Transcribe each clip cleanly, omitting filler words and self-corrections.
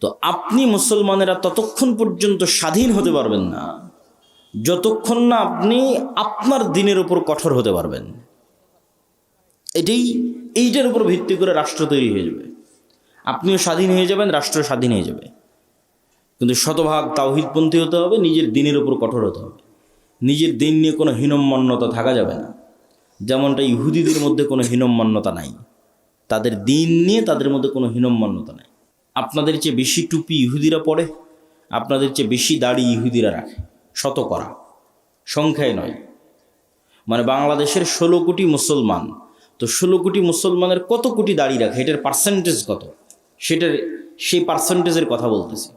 তো আপনি মুসলমানেরা ততক্ষণ পর্যন্ত স্বাধীন হতে পারবেন না যতক্ষণ না আপনি আপনার দিনের উপর কঠোর হতে পারবেন। এইটার উপর ভিত্তি করে রাষ্ট্র তৈরি হয়ে যাবে। আপনিও স্বাধীন হয়ে যাবেন, রাষ্ট্র স্বাধীন হয়ে যাবে। কিন্তু শতভাগ তাওহীদপন্থী হতে হবে, নিজের দিনের উপর কঠোর হতে হবে। নিজের দিন নিয়ে কোনো হীনম্মন্যতা থাকা যাবে না। যেমনটা ইহুদিদের মধ্যে কোনো হীনম্মন্যতা নাই, তাদের দিন নিয়ে তাদের মধ্যে কোনো হীনম্মন্যতা নাই। আপনাদের চেয়ে বেশি টুপি ইহুদিরা পরে, আপনাদের চেয়ে বেশি দাড়ি ইহুদিরা রাখে, শতকরা, সংখ্যায় নয়। মানে বাংলাদেশের 16 কোটি মুসলমান, তো 16 কোটি মুসলমানের কত কোটি দাড়ি রাখে, এটার পার্সেন্টেজ কত, সেই পার্সেন্টেজের কথা বলতেছি।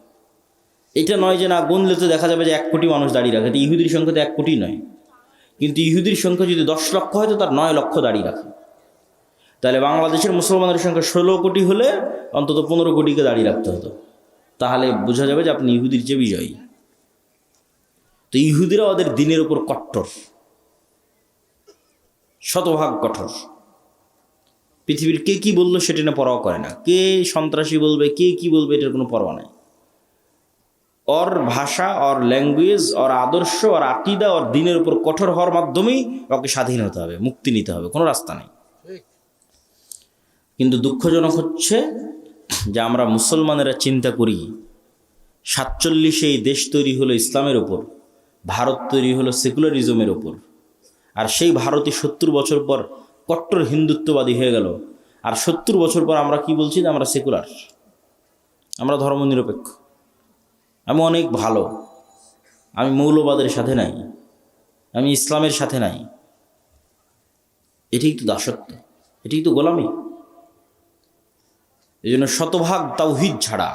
এটা নয় যে না গুনলে তো দেখা যাবে যে 1 কোটি মানুষ দাড়ি রাখে, তো ইহুদির সংখ্যা তো 1 কোটি নয়। কিন্তু ইহুদির সংখ্যা যদি 10 লক্ষ হয় তো তার 9 লক্ষ দাড়ি রাখে। তাহলে বাংলাদেশের মুসলমানের সংখ্যা 16 কোটি হলে অন্তত 15 কোটিকে দাড়ি রাখতে হতো, তাহলে বোঝা যাবে যে আপনি ইহুদির চেয়ে বিজয়ী। তো ইহুদিরা ওদের দিনের উপর কট্টর, শতভাগ কঠোর। পৃথিবীর কে কি বললো সেটা না পরোয়া করে না, কে সন্ত্রাসী বলবে, কে কি বলবে, এটার কোনো পরোয়া নাই। ওর ভাষা, ওর ল্যাঙ্গুয়েজ, ওর আদর্শ, ওর আকিদা, ওর দিনের উপর কঠোর হওয়ার মাধ্যমেই ওকে স্বাধীন হতে হবে, মুক্তি নিতে হবে, কোনো রাস্তা নেই। কিন্তু দুঃখজনক হচ্ছে যে আমরা মুসলমানেরা চিন্তা করি 47-এ এই দেশ তৈরি হলো ইসলামের ওপর, ভারত তৈরি হলো সেকুলারিজমের ওপর, আর সেই ভারতই 70 বছর পর কট্টর হিন্দুত্ববাদী হয়ে গেল। আর 70 বছর পর আমরা কি বলছি যে আমরা সেকুলার, আমরা ধর্মনিরপেক্ষ, আমি অনেক ভালো, আমি মৌলবাদের সাথে নাই, আমি ইসলামের সাথে নাই। এটাই তো দাসত্ব, এটাই তো গোলামি। এই জন্য শতভাগ তাওহীদ ছাড়া,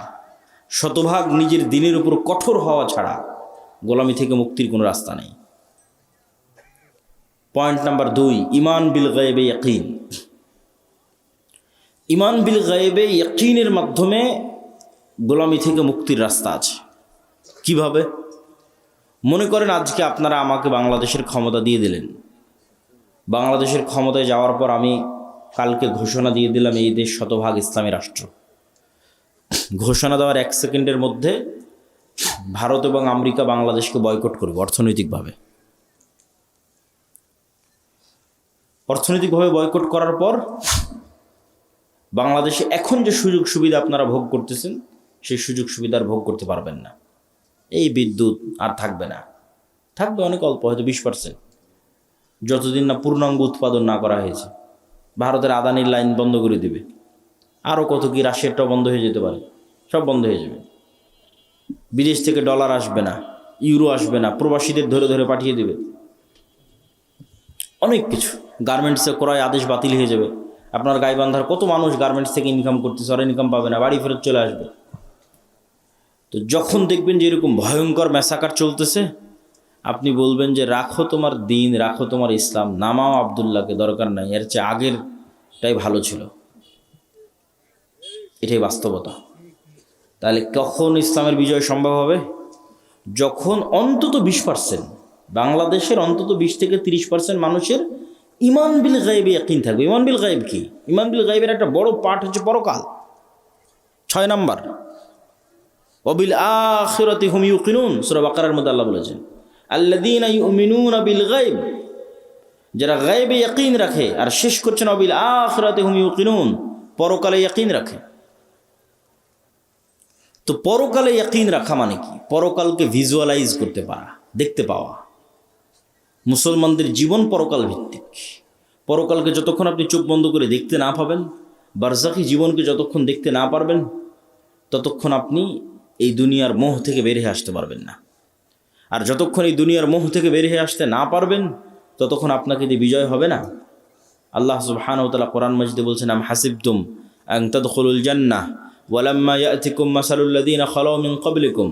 শতভাগ নিজের দিনের উপর কঠোর হওয়া ছাড়া গোলামি থেকে মুক্তির কোনো রাস্তা নেই। পয়েন্ট নাম্বার 2, ঈমান বিল গায়বে ইয়াকিন। ঈমান বিল গায়বে ইয়াকিনের মাধ্যমে গোলামি থেকে মুক্তির রাস্তা আছে। কিভাবে? মনে করেন আজকে আপনারা আমাকে বাংলাদেশের ক্ষমতা দিয়ে দিলেন, বাংলাদেশের ক্ষমতায় যাওয়ার পর আমি কালকে ঘোষণা দিয়ে দিলাম এই দেশ শতভাগ ইসলামী রাষ্ট্র। ঘোষণা দেওয়ার 1 সেকেন্ডের মধ্যে ভারত এবং আমেরিকা বাংলাদেশকে বয়কট করবে অর্থনৈতিকভাবে। অর্থনৈতিকভাবে বয়কট করার পর বাংলাদেশে এখন যে সুযোগ সুবিধা আপনারা ভোগ করতেছেন সেই সুযোগ সুবিধার ভোগ করতে পারবেন না। এই বিদ্যুৎ আর থাকবে না, থাকবে অনেক অল্প, হয়তো 20%, যতদিন না পূর্ণাঙ্গ উৎপাদন না করা হয়েছে। ভারতের আদানির লাইন বন্ধ করে দিবে, আরও কত কি, রাশিয়ারটাও বন্ধ হয়ে যেতে পারে, সব বন্ধ হয়ে যাবে। বিদেশ থেকে ডলার আসবে না, ইউরো আসবে না, প্রবাসীদের ধরে ধরে পাঠিয়ে দেবে, অনেক কিছু। গার্মেন্টসে ক্রয় আদেশ বাতিল হয়ে যাবে। আপনার গাইবান্ধার কত মানুষ গার্মেন্টস থেকে ইনকাম করতেছে, ওরা ইনকাম পাবে না, বাড়ি ফেরত চলে আসবে। তো যখন দেখবেন যে এরকম ভয়ঙ্কর ম্যাসাকার চলতেছে, আপনি বলবেন যে রাখো তোমার দিন, রাখো তোমার ইসলাম, নামাও আবদুল্লাহকে, দরকার নাই, এর চেয়ে আগেরটাই ভালো ছিল। এটাই বাস্তবতা। তাহলে কখন ইসলামের বিজয় সম্ভব হবে? যখন অন্তত 20%, বাংলাদেশের অন্তত 20 থেকে 30% মানুষের ঈমান বিল গায়বে ইয়াকিন থাকবে। ঈমান বিল গায়ব কি? ঈমান বিল গায়বের একটা বড় পার্ট হচ্ছে পরকাল। 6 নাম্বার, ওয়াবিল আখিরাতি হুম ইউকিনুন, সূরা বাকারার মধ্যে আল্লাহ বলেছেন আল্লাযীনা ইউমিনুনা বিল গায়ব, যারা গায়বে ইয়াকিন রাখে। আর শেষ করছেন ওয়াবিল আখিরাতি হুম ইউকিনুন, পরকালে ইয়াকিন রাখে। তো পরকালে ইয়াকিন রাখা মানে কি? পরকালকে ভিজুয়ালাইজ করতে পারা, দেখতে পাওয়া। মুসলমানদের জীবন পরকাল ভিত্তিক। পরকালকে যতক্ষণ আপনি চোখ বন্ধ করে দেখতে না পাবেন, বারজাখী জীবনকে যতক্ষণ দেখতে না পারবেন, ততক্ষণ আপনি এই দুনিয়ার মোহ থেকে বের হয়ে আসতে পারবেন না। আর যতক্ষণ এই দুনিয়ার মোহ থেকে বের হয়ে আসতে না পারবেন, ততক্ষণ আপনাকে দিয়ে বিজয় হবে না। আল্লাহ সুবহানাহু ওয়া তাআলা কোরআন মাজিদে বলছেন, আম হাসিবতুম আন তাদখুলুল জান্নাহ ওয়ালাম্মা ইয়াতিকুম মাসালুল লাযীনা খালাউ মিন ক্বাবলিকুম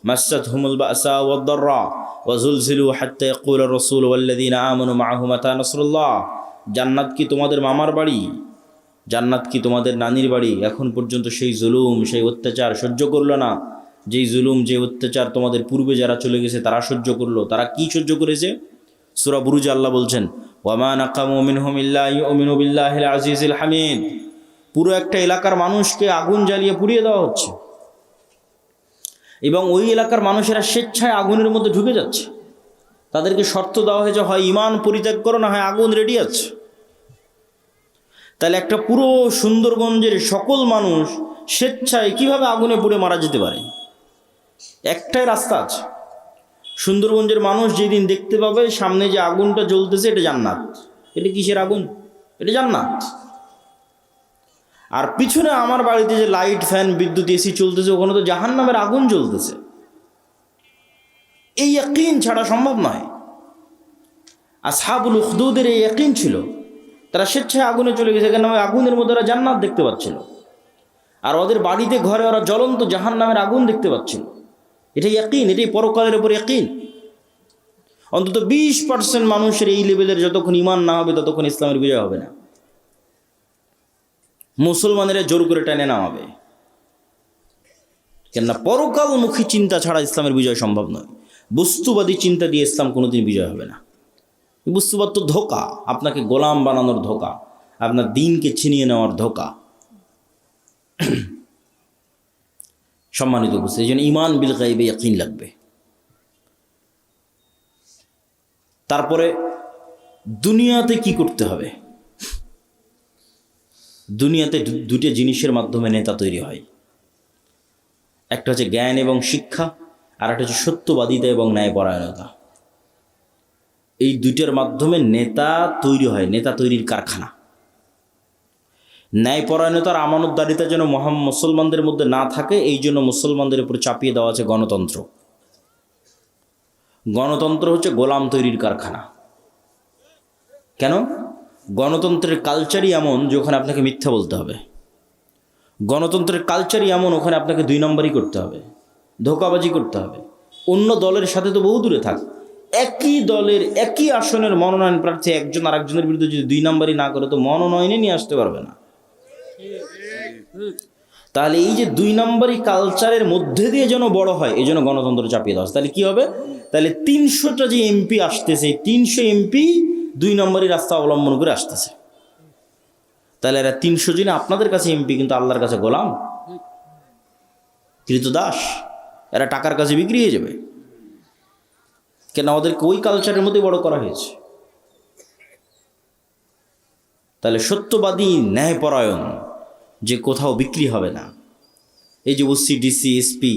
মাসাতহুমুল বাসা ওয়াদ দাররা ওয়াজুলজিলু হাত্তা ইয়াকুলা রাসূলু ওয়াল্লাযীনা আমানু মাআহু মাতা নাসরুল্লাহ। জান্নাত কি তোমাদের মামার বাড়ি? জান্নাত কি তোমাদের নানির বাড়ি? এখন পর্যন্ত সেই জুলুম, সেই অত্যাচার সহ্য করলো না। যেই জুলুম, যে অত্যাচার তোমাদের পূর্বে যারা চলে গেছে তারা সহ্য করলো। তারা কি সহ্য করেছে? সূরা বুরুজে আল্লাহ বলছেন, ওয়ামা নাকামু মিনহুম ইল্লা ইউমিনু বিল্লাহিল আজিজিল হামিদ। পুরো একটা এলাকার মানুষকে আগুন জ্বালিয়ে পুড়িয়ে দেওয়া হচ্ছে। এবং ওই এলাকার মানুষেরা স্বেচ্ছায় আগুনের মধ্যে ঢুকে যাচ্ছে। তাদেরকে শর্ত দেওয়া হয়েছে, হয় ইমান পরিত্যাগ করো, না হয় আগুন রেডি আছে। তাহলে একটা পুরো সুন্দরগঞ্জের সকল মানুষ স্বেচ্ছায় কিভাবে আগুনে পুড়ে মারা যেতে পারে? একটাই রাস্তা আছে। সুন্দরগঞ্জের মানুষ যেদিন দেখতে পাবে সামনে যে আগুনটা জ্বলতেছে, এটা জান্নাত। এটা কিসের আগুন? এটা জান্নাত। আর পিছনে আমার বাড়িতে যে লাইট, ফ্যান, বিদ্যুৎ, এসি চলতেছে, ওখানে তো জাহান্নামের আগুন জ্বলতেছে। এই ইয়াকিন ছাড়া সম্ভব নয়। আসহাবুল উখদুদের এই ইয়াকিন ছিল, তারা স্বেচ্ছায় আগুনে চলে গেছে, কেন? ওই আগুনের মধ্যে ওরা জান্নাত দেখতে পাচ্ছিল। আর ওদের বাড়িতে ঘরে ওরা জ্বলন্ত জাহান্নামের আগুন দেখতে পাচ্ছিল। এটাই ইয়াকিন, এটাই পরকালের উপর ইয়াকিন। অন্তত 20% মানুষের এই লেভেলের যতক্ষণ ইমান না হবে ততক্ষণ ইসলামের বিজয় হবে না। মুসলমানেরা জোর করে টেনে নামাবে, কেননা পরকালমুখী চিন্তা ছাড়া ইসলামের বিজয় সম্ভব নয়। বস্তুবাদী চিন্তা দিয়ে ইসলাম কোনোদিন বিজয় হবে না। বস্তুবাদ তো ধোঁকা, আপনাকে গোলাম বানানোর ধোঁকা, আপনার দিনকে ছিনিয়ে নেওয়ার ধোঁকা। সম্মানিত বুঝতে, এই জন্য ইমান বিল গায়বে ইয়াকিন লাগবে। তারপরে দুনিয়াতে কি করতে হবে? দুনিয়াতে দুটো জিনিসের মাধ্যমে নেতা তৈরি হয়। একটা হচ্ছে জ্ঞান এবং শিক্ষা, আর একটা হচ্ছে সত্যবাদিতা এবং ন্যায়পরায়ণতা। এই দুইটার মাধ্যমে নেতা তৈরি হয়, নেতা তৈরির কারখানা। ন্যায়পরায়ণতার আমানতদারিতা যেন মুসলমানদের মধ্যে না থাকে, এই জন্য মুসলমানদের উপর চাপিয়ে দেওয়া আছে গণতন্ত্র। গণতন্ত্র হচ্ছে গোলাম তৈরির কারখানা। কেন? গণতন্ত্রের কালচারই এমন যে ওখানে আপনাকে মিথ্যা বলতে হবে। গণতন্ত্রের কালচারই এমন, ওখানে আপনাকে 2 নম্বরই করতে হবে, ধোঁকাবাজি করতে হবে। অন্য দলের সাথে তো বহু দূরে থাক, একই দলের একই আসনের মনোনয়ন প্রার্থী একজন আর একজনের বিরুদ্ধে যদি 2 নম্বরই না করে, তো মনোনয়নে নিয়ে আসতে পারবে না। তাহলে এই যে 2 নম্বরই কালচারের মধ্যে দিয়ে যেন বড় হয়, এই জন্য গণতন্ত্র চাপিয়ে দেওয়া। তাহলে কি হবে? তাহলে 300টা যে এমপি আসতেছে, 300 এমপি 2 নম্বরই রাস্তা অবলম্বন করে আসতেছে। তাহলে এরা 300 জন আপনাদের কাছে এমপি, কিন্তু আল্লাহর কাছে গোলাম, কৃতদাস। এরা টাকার কাছে বিক্রি হয়ে যাবে। কেন? ওদেরকে ওই কালচারের মধ্যে বড় করা হয়েছে। তাহলে সত্যবাদী, ন্যায়পরায়ণ, যে কোথাও বিক্রি হবে না। এই যে OC, DC, SP,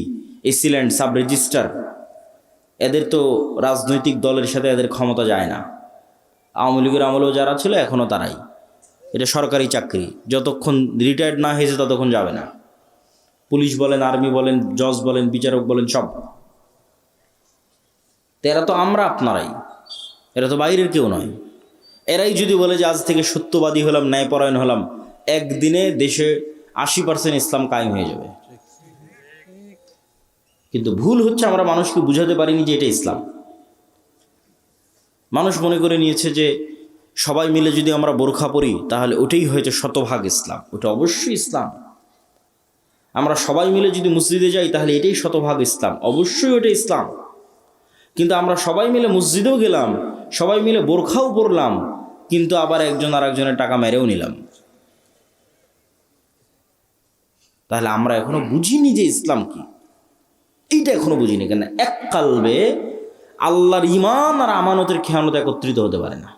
AC land, sub registrar, এদের তো রাজনৈতিক দলের সাথে এদের ক্ষমতা যায় না। আওয়ামী লীগের আমলেও যারা ছিল এখনও তারাই। এটা সরকারি চাকরি, যতক্ষণ রিটায়ার্ড না হয়েছে ততক্ষণ যাবে না। পুলিশ বলেন, আর্মি বলেন, জজ বলেন, বিচারক বলেন, সব। এরা তো আমরা আপনারাই, এরা তো বাইরের কেউ নয়। এরাই যদি বলে যে আজ থেকে সত্যবাদী হলাম, ন্যায়পরায়ণ হলাম, একদিনে দেশে 80% ইসলাম কায়েম হয়ে যাবে। কিন্তু ভুল হচ্ছে আমরা মানুষকে বুঝাতে পারিনি যে এটা ইসলাম। মানুষ মনে করে নিয়েছে যে সবাই মিলে যদি আমরা বোরখা পরি তাহলে ওটাই হয়তো শতভাগ ইসলাম। ওটা অবশ্যই ইসলাম। আমরা সবাই মিলে যদি মসজিদে যাই তাহলে এটাই শতভাগ ইসলাম, অবশ্যই ওটা ইসলাম। কিন্তু আমরা সবাই মিলে মসজিদেও গেলাম, সবাই মিলে বোরখাও পরলাম, কিন্তু আবার একজন আর একজনের টাকা মেরেও নিলাম। তাহলে আমরা এখনো বুঝিনি যে ইসলাম কি। এইটা এখনো বুঝিনি। কেন? এক কালবে আল্লাহর ইমান আর আমানতের খেয়ানত একত্রিত হতে পারে না।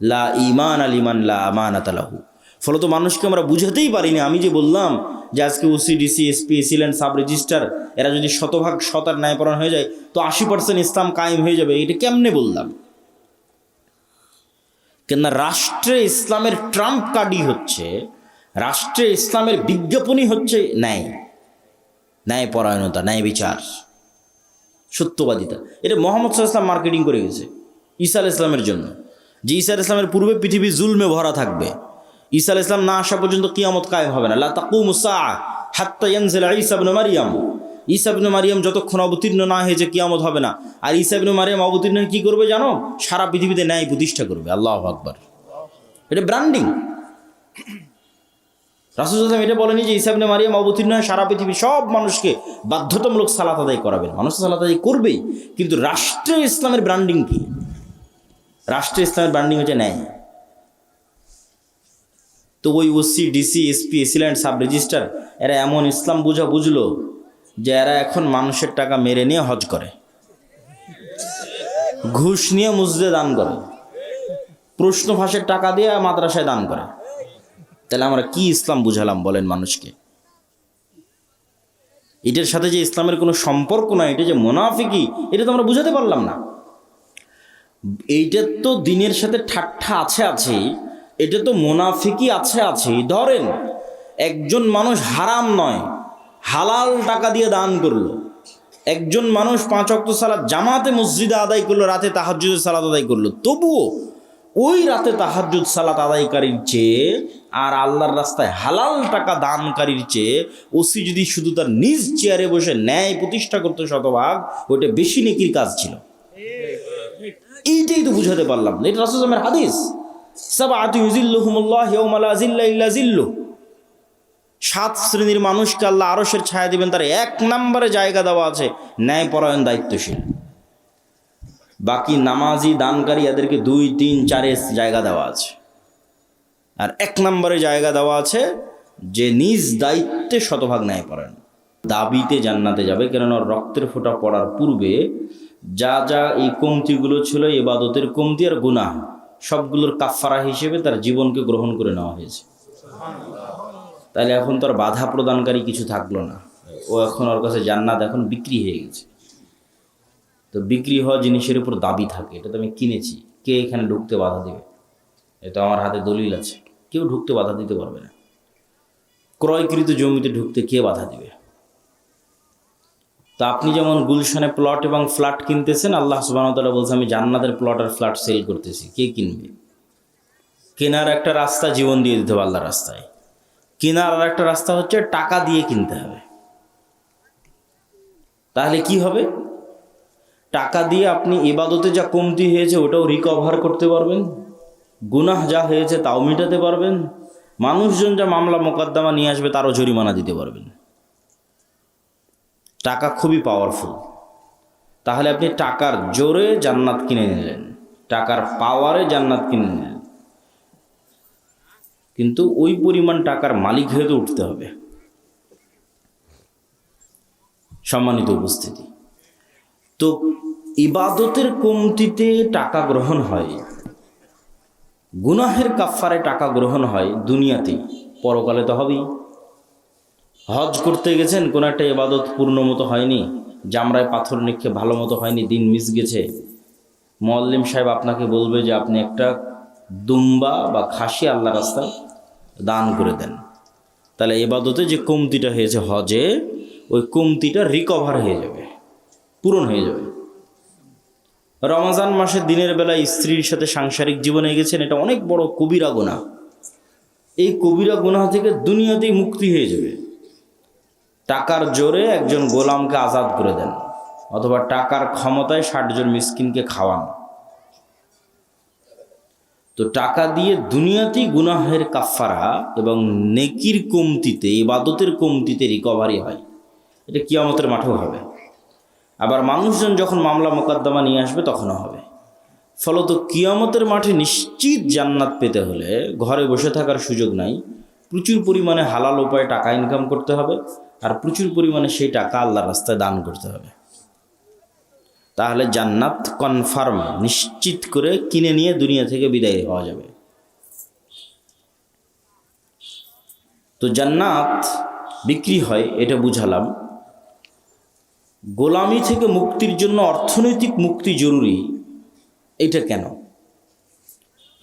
লা ইমান আল ইমান লা আমানাত লাহু। ফলত মানুষকে আমরা বুঝাতেই পারিনি। আমি যে বললাম যে আজকে OC, DC, SP, AC land, sub registrar, এরা যদি শতভাগ সৎ আর ন্যায়পরায়ণ হয়ে যায় তো 80% ইসলাম কায়েম হয়ে যাবে। এটা কেমনে বললাম? কেননা রাষ্ট্রে ইসলামের ট্রাম্প কার্ডই হচ্ছে, রাষ্ট্রে ইসলামের বিজ্ঞাপনই হচ্ছে ন্যায়, ন্যায়পরায়ণতা, ন্যায় বিচার, সত্যবাদিতা। এটা মোহাম্মদ সাল্লাল্লাহু আলাইহি ওয়াসাল্লাম মার্কেটিং করে গেছে ঈসা আলাইহিস সালামের জন্য, যে ঈসা আলাইহিস সালামের পূর্বে পৃথিবী জুলমে ভরা থাকবে। ঈসা আলাইহিস সালাম না আসা পর্যন্ত কিয়ামত কায়েম হবে না। লা তাকুমুস সাআ হাত্তা ইয়ানজিলা ঈসা ইবনে মারইয়াম। ঈসা ইবনে মারইয়াম যতক্ষণ অবতীর্ণ না হয়েছে কিয়ামত হবে না। আর ঈসা ইবনে মারইয়াম অবতীর্ণ কি করবে জানো? সারা পৃথিবীতে ন্যায় প্রতিষ্ঠা করবে। আল্লাহু আকবার। এটা ব্র্যান্ডিং। রাসূল সাল্লাল্লাহু আলাইহি ওয়াসাল্লাম এটা বলেনি যে ঈসা ইবনে মারইয়াম অবতীর্ণ হয়ে সারা পৃথিবী সব মানুষকে বাধ্যতামূলক সালাত আদায় করাবেন। মানুষ সালাত আদায় করবেই, কিন্তু রাষ্ট্রে ইসলামের ব্র্যান্ডিং কি? রাষ্ট্রে ইসলামের ব্র্যান্ডিং হচ্ছে ন্যায়। তো ওই OC, DC, SP, AC land, sub registrar, এরা এমন ইসলাম বুঝলো যে এরা এখন মানুষের টাকা মেরে নিয়ে হজ করে, ঘুষ নিয়ে মসজিদে দান করে, প্রশ্ন ফাঁসের টাকা দিয়ে মাদ্রাসায় দান করে। তাহলে আমরা কি ইসলাম বুঝালাম বলেন মানুষকে? এটার সাথে যে ইসলামের কোনো সম্পর্ক নয়, এটা যে মুনাফিকি, এটা তো আমরা বুঝাতে পারলাম না। এইটার তো দিনের সাথে ঠাট্টা আছে, এটা তো মুনাফিকি আছে। ধরেন একজন মানুষ হারাম নয় হালাল টাকা দিয়ে দান করলো, একজন মানুষ 5 ওয়াক্ত সালাত জামাতে মসজিদে আদায় করলো, রাতে তাহাজ্জুদের সালাত আদায় করলো, তবুও ওই রাতে তাহাজ্জুদ সালাত আদায়কারীর চেয়ে আর আল্লাহর রাস্তায় হালাল টাকা দানকারীর চেয়ে ওসি যদি শুধু তার নিজ চেয়ারে বসে ন্যায় প্রতিষ্ঠা করতে শতভাগ, ওইটা বেশি নেকির কাজ ছিল। এইটাই তো বুঝাতে পারলাম না। এটা রাসূলের হাদিস, সাবআতু ইউযিল্লুহুমুল্লাহ ইয়াওমা লা যিল্লা ইল্লা যিল্লুহ। 7 শ্রেণীর মানুষকে আল্লাহ আরশের ছায়া দিবেন, তার 1 নম্বরে জায়গা দেওয়া আছে ন্যায়পরায়ণ দায়িত্বশীল। বাকি নামাজি দানকারী এদেরকে 2, 3, 4 জায়গা দেওয়া আছে। আর 1 নম্বরে জায়গা দেওয়া আছে যে নিজ দায়িত্বে শতভাগ ন্যায়পরায়ণ, দাবিতে জান্নাতে যাবে। কেননা রক্তের ফোঁটা পড়ার পূর্বে যা এই কমতিগুলো ছিল, ইবাদতের কমতি আর গুনাহ, সবগুলোর কাফারা হিসেবে তার জীবনকে গ্রহণ করে নেওয়া হয়েছে। তাহলে এখন তো আর বাধা প্রদানকারী কিছু থাকলো না। ও এখন ওর কাছে জান্নাত এখন বিক্রি হয়ে গেছে। তো বিক্রি হওয়া জিনিসের উপর দাবি থাকে, এটা তো আমি কিনেছি, কে এখানে ঢুকতে বাধা দেবে? এটা আমার হাতে দলিল আছে, কেউ ঢুকতে বাধা দিতে পারবে না। ক্রয়কৃত জমিতে ঢুকতে কে বাধা দিবে? তা আপনি যেমন গুলশানে প্লট এবং ফ্ল্যাট কিনতেছেন, আল্লাহ সুবহানাহু ওয়া তাআলা বলছে আমি জান্নাতের প্লট আর ফ্ল্যাট সেল করতেছি, কে কিনবে? কেনার একটা রাস্তা জীবন দিয়ে দিতে হবে আল্লাহর রাস্তায়, কেনার আর একটা রাস্তা হচ্ছে টাকা দিয়ে কিনতে হবে। তাহলে কি হবে? টাকা দিয়ে আপনি ইবাদতে যা কমতি হয়েছে ওটাও রিকভার করতে পারবেন, গুনাহ যা হয়েছে তাও মেটাতে পারবেন, মানুষজন যা মামলা মোকদ্দমা নিয়ে আসবে তারও জরিমানা দিতে পারবেন। টাকা খুবই পাওয়ারফুল। তাহলে আপনি টাকার জোরে জান্নাত কিনে নিলেন, টাকার পাওয়ারে জান্নাত কিনে নিলেন, কিন্তু ওই পরিমাণ টাকার মালিক হয়ে তো উঠতে হবে। সম্মানিত উপস্থিতি, তো ইবাদতের কমতিতে টাকা গ্রহণ হয়, গুনাহের কাফারে টাকা গ্রহণ হয় দুনিয়াতেই, পরকালে তো হবেই। হজ করতে গেছেন, কোনো একটা ইবাদত পূর্ণ মতো হয়নি, জামরায় পাথর নিক্ষেপ ভালো মতো হয়নি, দিন মিস গেছে, মুআল্লিম সাহেব আপনাকে বলবে যে আপনি একটা দুম্বা বা খাসি আল্লাহর রাস্তায় দান করে দেন। তাহলে ইবাদতে যে কমতিটা হয়েছে হজে, ওই কমতিটা রিকভার হয়ে যাবে, পূরণ হয়ে যাবে। রমজান মাসে দিনের বেলায় স্ত্রীর সাথে সাংসারিক জীবনে গেছেন, এটা অনেক বড় কবিরা গুনাহ। এই কবিরা গুনাহ থেকে দুনিয়াতেই মুক্তি হয়ে যাবে। টাকার জোরে একজন গোলামকে আজাদ করে দেন, অথবা টাকার ক্ষমতায় 60 জন মিসকিনকে খাওয়ান। তো টাকা দিয়ে দুনিয়াতেই গুনাহের কাফারা এবং নেকির কমতিতে, ইবাদতের কমতিতে রিকভারি হয়। এটা কিয়ামতের মাঠেও হবে। আবার মানুষজন যখন মামলা মোকদ্দমা নিয়ে আসবে তখনও হবে। ফলত কিয়ামতের মাঠে নিশ্চিত জান্নাত পেতে হলে ঘরে বসে থাকার সুযোগ নাই, প্রচুর পরিমাণে হালাল উপায়ে টাকা ইনকাম করতে হবে, আর প্রচুর পরিমাণে সেই টাকা আল্লাহর রাস্তায় দান করতে হবে। তাহলে জান্নাত কনফার্ম, নিশ্চিত করে কিনে নিয়ে দুনিয়া থেকে বিদায় হওয়া যাবে। তো জান্নাত বিক্রি হয়, এটা বুঝালাম। গোলামি থেকে মুক্তির জন্য অর্থনৈতিক মুক্তি জরুরি, এটা কেন?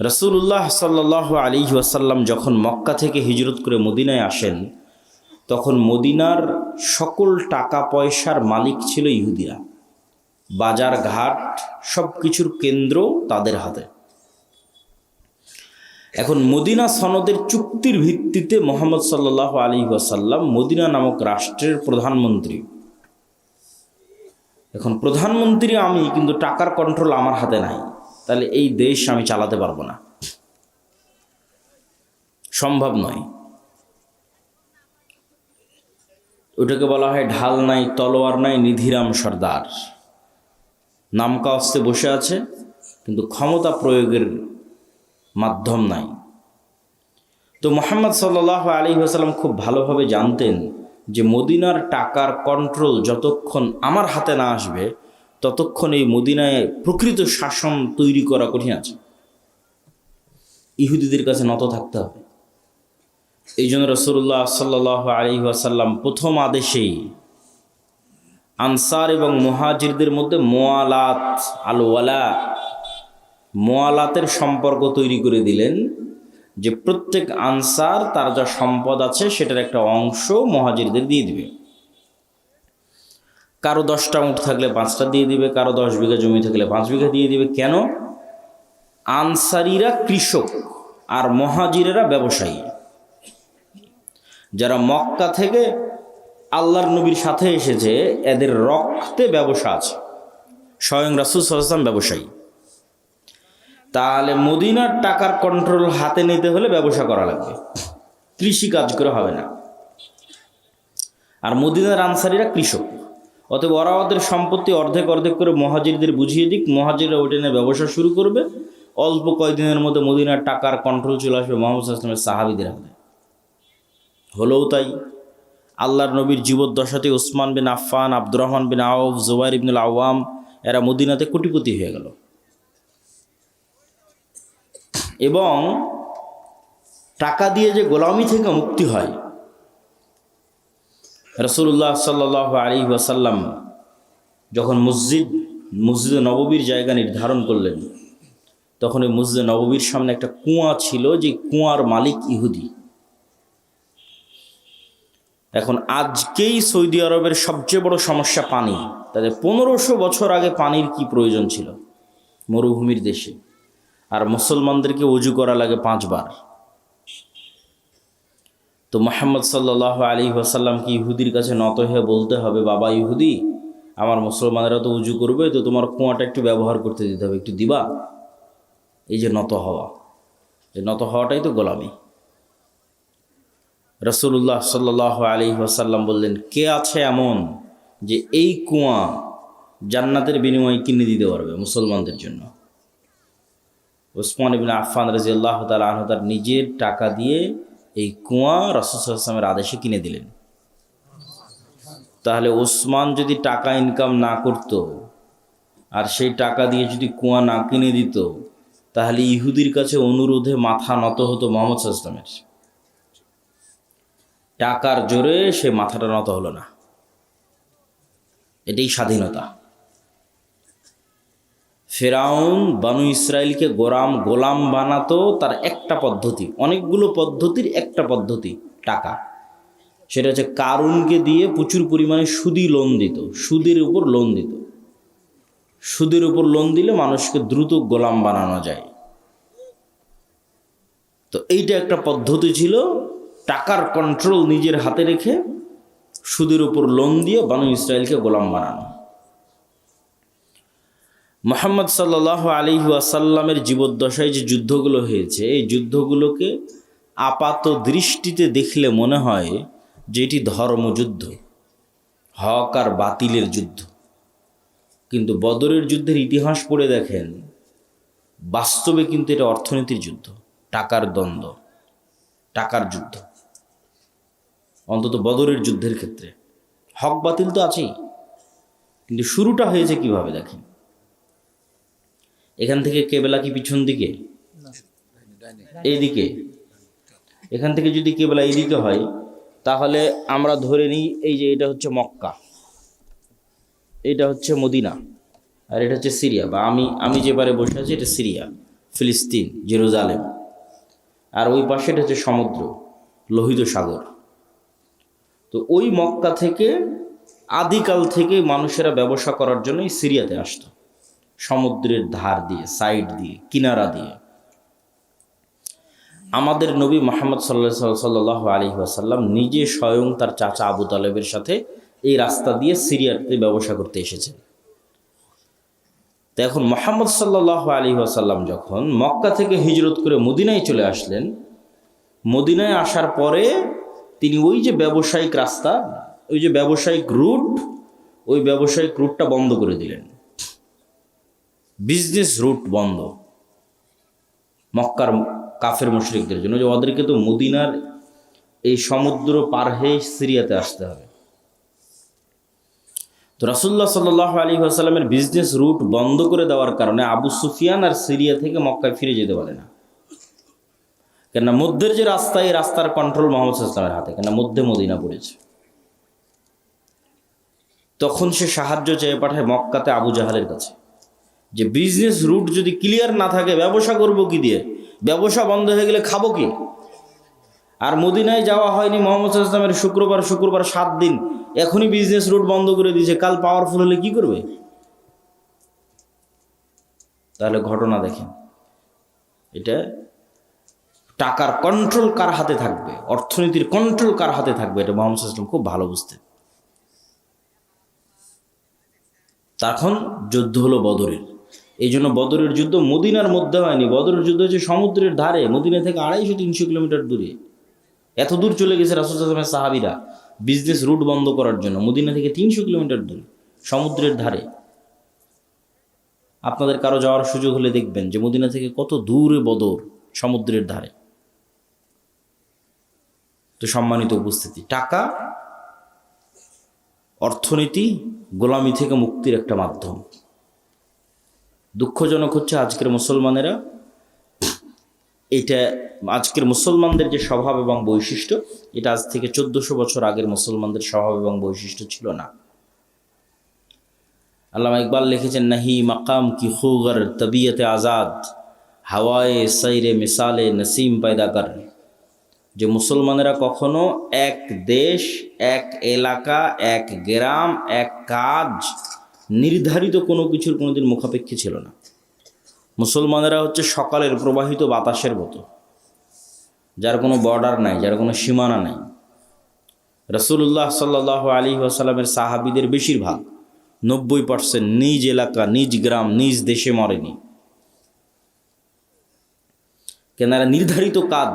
রাসূলুল্লাহ সাল্লাল্লাহু আলাইহি ওয়াসাল্লাম যখন মক্কা থেকে হিজরত করে মদিনায় আসেন, তখন মদিনার সকল টাকা পয়সার মালিক ছিল ইহুদিরা। বাজার ঘাট সব কিছুর কেন্দ্র তাদের হাতে। এখন মদিনা সনদের চুক্তির ভিত্তিতে মুহাম্মদ সাল্লাল্লাহু আলাইহি ওয়াসাল্লাম মদিনা নামক রাষ্ট্রের প্রধানমন্ত্রী। এখন প্রধানমন্ত্রী আমি, কিন্তু টাকার কন্ট্রোল আমার হাতে নাই, তাহলে এই দেশ আমি চালাতে পারবো না, সম্ভব নয়। ওটাকে বলা হয় ঢাল নাই, তলোয়ার নাই, নিধিরাম সর্দার। নামকা অস্তে বসে আছে, কিন্তু ক্ষমতা প্রয়োগের মাধ্যম নাই। তো মুহাম্মদ সাল্লাল্লাহু আলাইহি ওয়াসাল্লাম খুব ভালোভাবে জানতেন যে মদিনার টাকার কন্ট্রোল যতক্ষণ আমার হাতে না আসবে ততক্ষণ এই মদিনায় প্রকৃত শাসন তৈরি করা কঠিন আছে। ইহুদিদের কাছে নত থাকতে হবে। এই জন্য রাসূলুল্লাহ সাল্লাল্লাহু আলাইহি ওয়াসাল্লাম প্রথম আদেশেই আনসার এবং মুহাজিরদের মধ্যে মুআলাত আল ওয়ালা, মুআলাতের সম্পর্ক তৈরি করে দিলেন যে প্রত্যেক আনসার তার যা সম্পদ আছে সেটার একটা অংশ মুহাজিরদের দিয়ে দিবে। কারো 10টা উট থাকলে 5টা দিয়ে দিবে, কারো 10 বিঘা জমি থাকলে 5 বিঘা দিয়ে দিবে। কেন? আনসারীরা কৃষক আর মুহাজিরেরা ব্যবসায়ী। যারা মক্কা থেকে আল্লাহর নবীর সাথে এসেছে এদের রক্তে ব্যবসা আছে, স্বয়ং রাসূল সাল্লাল্লাহু আলাইহি ওয়াসাল্লাম ব্যবসায়ী। তাহলে মদিনার টাকার কন্ট্রোল হাতে নিতে হলে ব্যবসা করা লাগবে, কৃষি কাজ করে হবে না। আর মদিনার আনসারীরা কৃষক, অতএব ওরা ওদের সম্পত্তি অর্ধেক অর্ধেক করে মুহাজিরদের বুঝিয়ে দিক, মুহাজিররা ওইটা নিয়ে ব্যবসা শুরু করবে। অল্প কয়েকদিনের মধ্যে মদিনার টাকার কন্ট্রোল চলে আসবে মুহাম্মদ সাল্লাল্লাহু আলাইহি ওয়াসাল্লামের সাহাবীদের হাতে। হলেও তাই, আল্লাহর নবীর জীবদ্দশাতে ওসমান বিন আফফান, আব্দুর রহমান বিন আউফ, জুবাইর ইবনুল আওয়াম এরা মদিনাতে কোটিপতি হয়ে গেল। এবং টাকা দিয়ে যে গোলামি থেকে মুক্তি হয়, রাসূলুল্লাহ সাল্লাল্লাহু আলাইহি ওয়াসাল্লাম যখন মসজিদে নববীর জায়গা নির্ধারণ করলেন, তখন ওই মসজিদে নববীর সামনে একটা কুয়া ছিল, যে কুয়ার মালিক ইহুদি। এখন আজকেই সৌদি আরবের সবচেয়ে বড় সমস্যা পানি। তাদের 1500 বছর আগে পানির কি প্রয়োজন ছিল মরুভূমির দেশে, আর মুসলমানদেরকে ওযু করা লাগে 5 বার। তো মুহাম্মদ সাল্লাল্লাহু আলাইহি ওয়াসাল্লাম কি ইহুদির কাছে নত হয়ে বলতে হবে, বাবা ইহুদি, আমার মুসলমানেরা তো ওযু করবে, তো তোমার কুয়াটা একটু ব্যবহার করতে দিতে হবে, একটু দিবা? এই যে নত হওয়া, এই নত হওয়াটাই তো গোলামি। রাসূলুল্লাহ সাল্লাল্লাহু আলাইহি ওয়াসাল্লাম বললেন, কে আছে এমন যে এই কুয়া জান্নাতের বিনিময়ে কিনে দিতে পারবে মুসলমানদের জন্য? ওসমান ইবনে আফফান রাদিয়াল্লাহু তাআলা আনহু তার নিজের টাকা দিয়ে এই কুয়া রাসূল সাল্লাল্লাহু আলাইহি ওয়াসাল্লামের আদেশে কিনে দিলেন। তাহলে ওসমান যদি টাকা ইনকাম না করত আর সেই টাকা দিয়ে যদি কুয়া না কিনে দিত, তাহলে ইহুদির কাছে অনুরোধে মাথা নত হতো মুহাম্মদ সাল্লাল্লাহু আলাইহি ওয়াসাল্লামের। টাকার জোরে সে মাথাটা নত হলো না। এটাই স্বাধীনতা। ফেরাউন বানু ইসরাইলকে গোলাম বানাতো, তার একটা পদ্ধতি, অনেকগুলো পদ্ধতির একটা পদ্ধতি টাকা। সেটা হচ্ছে কারুনকে দিয়ে প্রচুর পরিমাণে সুদি লোন দিত, সুদের উপর লোন দিত। সুদের উপর লোন দিলে মানুষকে দ্রুত গোলাম বানানো যায়। তো এইটা একটা পদ্ধতি ছিল, টাকার কন্ট্রোল নিজের হাতে রেখে সুদের উপর লোন দিয়ে বানু ইসরাইলকে গোলাম বানানো। মুহাম্মদ সাল্লাল্লাহু আলাইহি ওয়াসাল্লামের জীবদ্দশায় যে যুদ্ধগুলো হয়েছে, এই যুদ্ধগুলোকে আপাত দৃষ্টিতে দেখলে মনে হয় যে এটি ধর্মযুদ্ধ, হক আর বাতিলের যুদ্ধ। কিন্তু বদরের যুদ্ধের ইতিহাস পড়ে দেখেন, বাস্তবে কিন্তু এটা অর্থনীতির যুদ্ধ, টাকার দ্বন্দ্ব, টাকার যুদ্ধ। অন্তত বদরের যুদ্ধের ক্ষেত্রে হক বাতিল তো আছেই, কিন্তু শুরুটা হয়েছে কিভাবে দেখেন। এখান থেকে কেবলা কি পিছন দিকে? এইদিকে। এখান থেকে যদি কেবলা এইদিকে হয়, তাহলে আমরা ধরে নিই এই যে এটা হচ্ছে মক্কা, এটা হচ্ছে মদিনা, আর এটা হচ্ছে সিরিয়া, বা আমি যে পারে বসে আছি এটা সিরিয়া, ফিলিস্তিন, জেরুজালেম। আর ওই পাশে এটা হচ্ছে সমুদ্র, লোহিত সাগর। তো ওই মক্কা থেকে আদিকাল থেকে মানুষেরা ব্যবসা করার জন্যই সিরিয়াতে আসতো, সমুদ্রের ধার দিয়ে, সাইড দিয়ে, কিনারা দিয়ে। আমাদের নবী মুহাম্মদ সাল্লাল্লাহু আলাইহি ওয়াসাল্লাম নিজে স্বয়ং তার চাচা আবু তালেবের সাথে এই রাস্তা দিয়ে সিরিয়াতে ব্যবসা করতে এসেছেন। তো এখন মুহাম্মদ সাল্লাল্লাহু আলাইহি ওয়াসাল্লাম যখন মক্কা থেকে হিজরত করে মদিনায় চলে আসলেন, মদিনায় আসার পরে তিনি ওই যে ব্যবসায়িক রাস্তা, ওই যে ব্যবসায়িক রুট, ওই ব্যবসায়িক রুটটা বন্ধ করে দিলেন। বিজনেস রুট বন্ধ মক্কার কাফের মুশরিকদের জন্য, যে ওদেরকে তো মদিনার এই সমুদ্র পার হয়ে সিরিয়াতে আসতে হবে। তো রাসূলুল্লাহ সাল্লাল্লাহু আলাইহি ওয়াসাল্লামের বিজনেস রুট বন্ধ করে দেওয়ার কারণে আবু সুফিয়ান আর সিরিয়া থেকে মক্কায় ফিরে যেতে পারে না। কেননা মধ্যের যে রাস্তা, এই রাস্তার কন্ট্রোল মুহাম্মদ সাল্লাল্লাহু আলাইহি ওয়াসাল্লামের হাতে, কেননা মধ্যে মদিনা পড়েছে। তখন সে সাহায্য চেয়ে পাঠায় মক্কাতে আবু জাহালের কাছে, যে বিজনেস রুট যদি ক্লিয়ার না থাকে ব্যবসা করব কি দিয়ে, ব্যবসা বন্ধ হয়ে গেলে খাবো কি। আর মদিনায় যাওয়া হয়নি মুহাম্মদ সাল্লাল্লাহু আলাইহি ওয়াসাল্লামের শুক্রবার 7 দিন, এখনই বিজনেস রুট বন্ধ করে দিয়েছে, কাল পাওয়ারফুল হলে কি করবে? তাহলে ঘটনা দেখেন, এটা টাকার কন্ট্রোল কার হাতে থাকবে, অর্থনীতির কন্ট্রোল কার হাতে থাকবে, এটা মুহাম্মদ সাল্লাল্লাহু আলাইহি ওয়াসাল্লাম খুব ভালো বুঝতেন। তখন যুদ্ধ হলো বদরের। এই জন্য বদরের যুদ্ধ মদিনার মধ্যে হয়নি, বদরের যুদ্ধ হচ্ছে সমুদ্রের ধারে, মদিনা থেকে 250-300 কিলোমিটার দূরে। এত দূর চলে গেছে রাসূল সাল্লাল্লাহু আলাইহি ওয়াসাল্লামের সাহাবীরা বিজনেস রুট বন্ধ করার জন্য, মদিনা থেকে 300 কিলোমিটার দূরে সমুদ্রের ধারে। আপনাদের কারো যাওয়ার সুযোগ হলে দেখবেন যে মদিনা থেকে কত দূরে বদর, সমুদ্রের ধারে। তো সম্মানিত উপস্থিতি, টাকা অর্থনীতি গোলামি থেকে মুক্তির একটা মাধ্যম। দুঃখজনক হচ্ছে আজকের মুসলমানেরা, এটা আজকের মুসলমানদের যে স্বভাব এবং বৈশিষ্ট্য, এটা আজ থেকে 1400 বছর আগের মুসলমানদের স্বভাব এবং বৈশিষ্ট্য ছিল না। আল্লামা ইকবাল লিখেছেন, নাহি মাকাম কি খুগর তবিয়তে আজাদ, হাওয়ায়ে সাইরে মিসালে নসিম পয়দা কর। যে মুসলমানেরা কখনো এক দেশ, এক এলাকা, এক গ্রাম, এক কাজ, নির্ধারিত কোনো কিছুর কোনোদিন মুখাপেক্ষী ছিল না। মুসলমানেরা হচ্ছে সকালের প্রবাহিত বাতাসের মতো, যার কোনো বর্ডার নাই, যার কোনো সীমানা নাই। রাসূলুল্লাহ সাল্লাল্লাহু আলাইহি ওয়াসাল্লামের সাহাবীদের বেশিরভাগ 90% নিজ এলাকা, নিজ গ্রাম, নিজ দেশে মরেনি। কেনারা নির্ধারিত কাজ,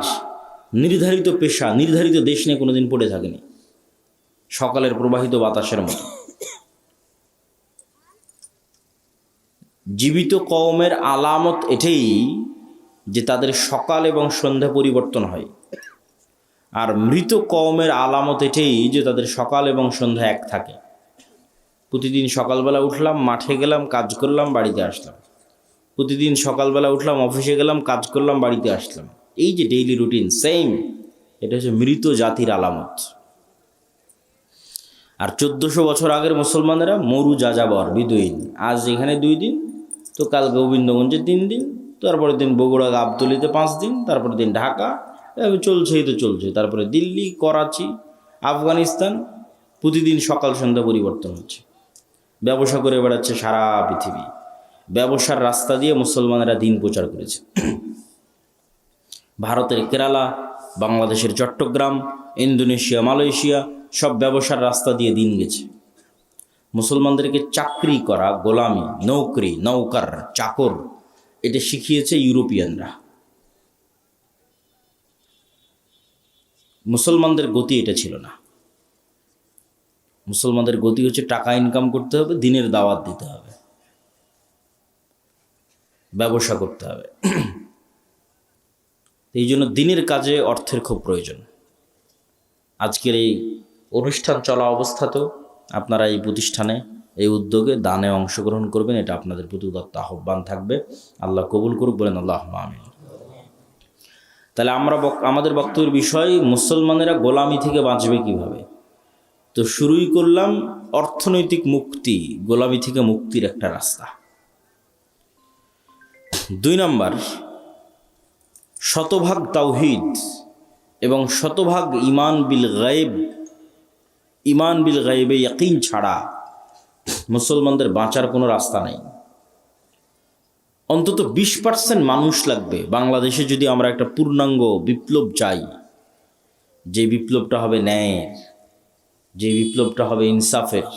নির্ধারিত পেশা, নির্ধারিত দেশ নিয়ে কোনোদিন পড়ে থাকেনি, সকালের প্রবাহিত বাতাসের মতো। জীবিত কওমের আলামত এটাই যে তাদের সকাল এবং সন্ধ্যা পরিবর্তন হয়, আর মৃত কওমের আলামত এটাই যে তাদের সকাল এবং সন্ধ্যা এক থাকে। প্রতিদিন সকালবেলা উঠলাম, মাঠে গেলাম, কাজ করলাম, বাড়িতে আসলাম। প্রতিদিন সকালবেলা উঠলাম, অফিসে গেলাম, কাজ করলাম, বাড়িতে আসলাম। এই যে ডেইলি রুটিন সেম, এটা হচ্ছে মৃত জাতির আলামত। আর 1400 বছর আগের মুসলমানেরা মরু যাযাবর, বিদুইন। আজ এখানে 2 দিন, তো কাল গোবিন্দগঞ্জে 3 দিন, তারপরের দিন বগুড়া গাবতলীতে 5 দিন, তারপরের দিন ঢাকা, চলছেই তো চলছে। তারপরে দিল্লি, করাচি, আফগানিস্তান, প্রতিদিন সকাল সন্ধ্যা পরিবর্তন হচ্ছে। ব্যবসা করে বেড়াচ্ছে সারা পৃথিবী। ব্যবসার রাস্তা দিয়ে মুসলমানেরা দিন প্রচার করেছে। ভারতের কেরালা, বাংলাদেশের চট্টগ্রাম, ইন্দোনেশিয়া, মালয়েশিয়া, সব ব্যবসার রাস্তা দিয়ে দিন গেছে। মুসলমানদেরকে চাকরি করা, গোলামি, নৌকরি, নৌকার, চাকর, এটা শিখিয়েছে ইউরোপিয়ানরা। মুসলমানদের গতি এটা ছিল না। মুসলমানদের গতি হচ্ছে টাকা ইনকাম করতে হবে, দিনের দাওয়াত দিতে হবে, ব্যবসা করতে হবে। এই জন্য দিনের কাজে অর্থের খুব প্রয়োজন। আজকের এই অনুষ্ঠান চলা অবস্থাতেও আপনারা এই প্রতিষ্ঠানে, এই উদ্যোগে দানে অংশগ্রহণ করবেন, এটা আপনাদের প্রতি উদাত্ত আহ্বান থাকবে। আল্লাহ কবুল করুক, বলেন আল্লাহুম্মা আমিন। তাহলে আমাদের বক্তব্যের বিষয়, মুসলমানেরা গোলামি থেকে বাঁচবে কিভাবে। তো শুরুই করলাম অর্থনৈতিক মুক্তি, গোলামি থেকে মুক্তির একটা রাস্তা। 2 নম্বর, শতভাগ তাওহীদ এবং শতভাগ ঈমান বিল গায়ব। ঈমান বিল গায়বে ইয়াকিন ছাড়া মুসলমানদের বাঁচার কোনো রাস্তা নেই। অন্তত 20% মানুষ লাগবে বাংলাদেশে যদি আমরা একটা পূর্ণাঙ্গ বিপ্লব চাই, যে বিপ্লবটা হবে ন্যায়ের, যে বিপ্লবটা হবে ইনসাফের।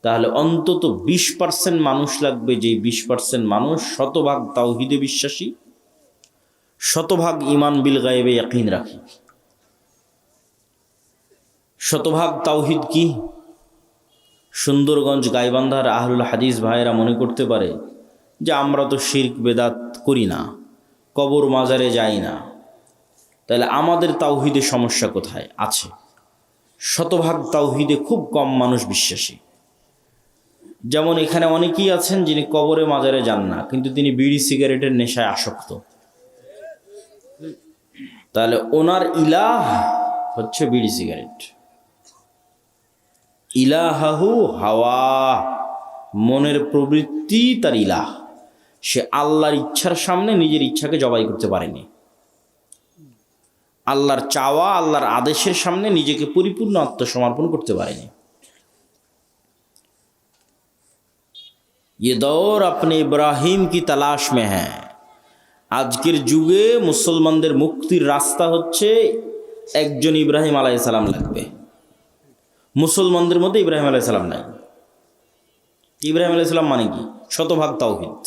তাহলে অন্তত 20% মানুষ লাগবে, যেই 20% মানুষ শতভাগ তাওহীদে বিশ্বাসী, শতভাগ ঈমান বিল গায়বে ইয়াকিন রাখে। শতভাগ তাওহীদ কি? সুন্দরগঞ্জ, গাইবান্ধার আহলুল হাদিস ভাইয়েরা মনে করতে পারে যে আমরা তো শিরক বেদাত করি না, কবর মাজারে যাই না, তাহলে আমাদের তাওহীদে সমস্যা কোথায় আছে? শতভাগ তাওহীদে খুব কম মানুষ বিশ্বাসী। যেমন এখানে অনেকেই আছেন যিনি কবরে মাজারে যান না, কিন্তু তিনি বিড়ি সিগারেটের নেশায় আসক্ত। তাহলে ওনার ইলাহ হচ্ছে বিড়ি সিগারেট। ইলাহাহু হাওয়া, মনের প্রবৃত্তি তার ইলাহ। সে আল্লাহর ইচ্ছার সামনে নিজের ইচ্ছাকে জবাই করতে পারেনি। আল্লাহর চাওয়া, আল্লাহর আদেশের সামনে নিজেকে পরিপূর্ণ আত্মসমর্পণ করতে পারেনি। ये दौर अपने इब्राहिम की तलाश में है। আজকের যুগে মুসলমানদের মুক্তির রাস্তা হচ্ছে একজন ইব্রাহিম আলাইহিস সালাম লাগবে। মুসলমানদের মধ্যে ইব্রাহিম আলাইহিস সালাম নাই। ইব্রাহিম আলাইহিস সালাম মানে কি? শতভাগ তাওহীদ।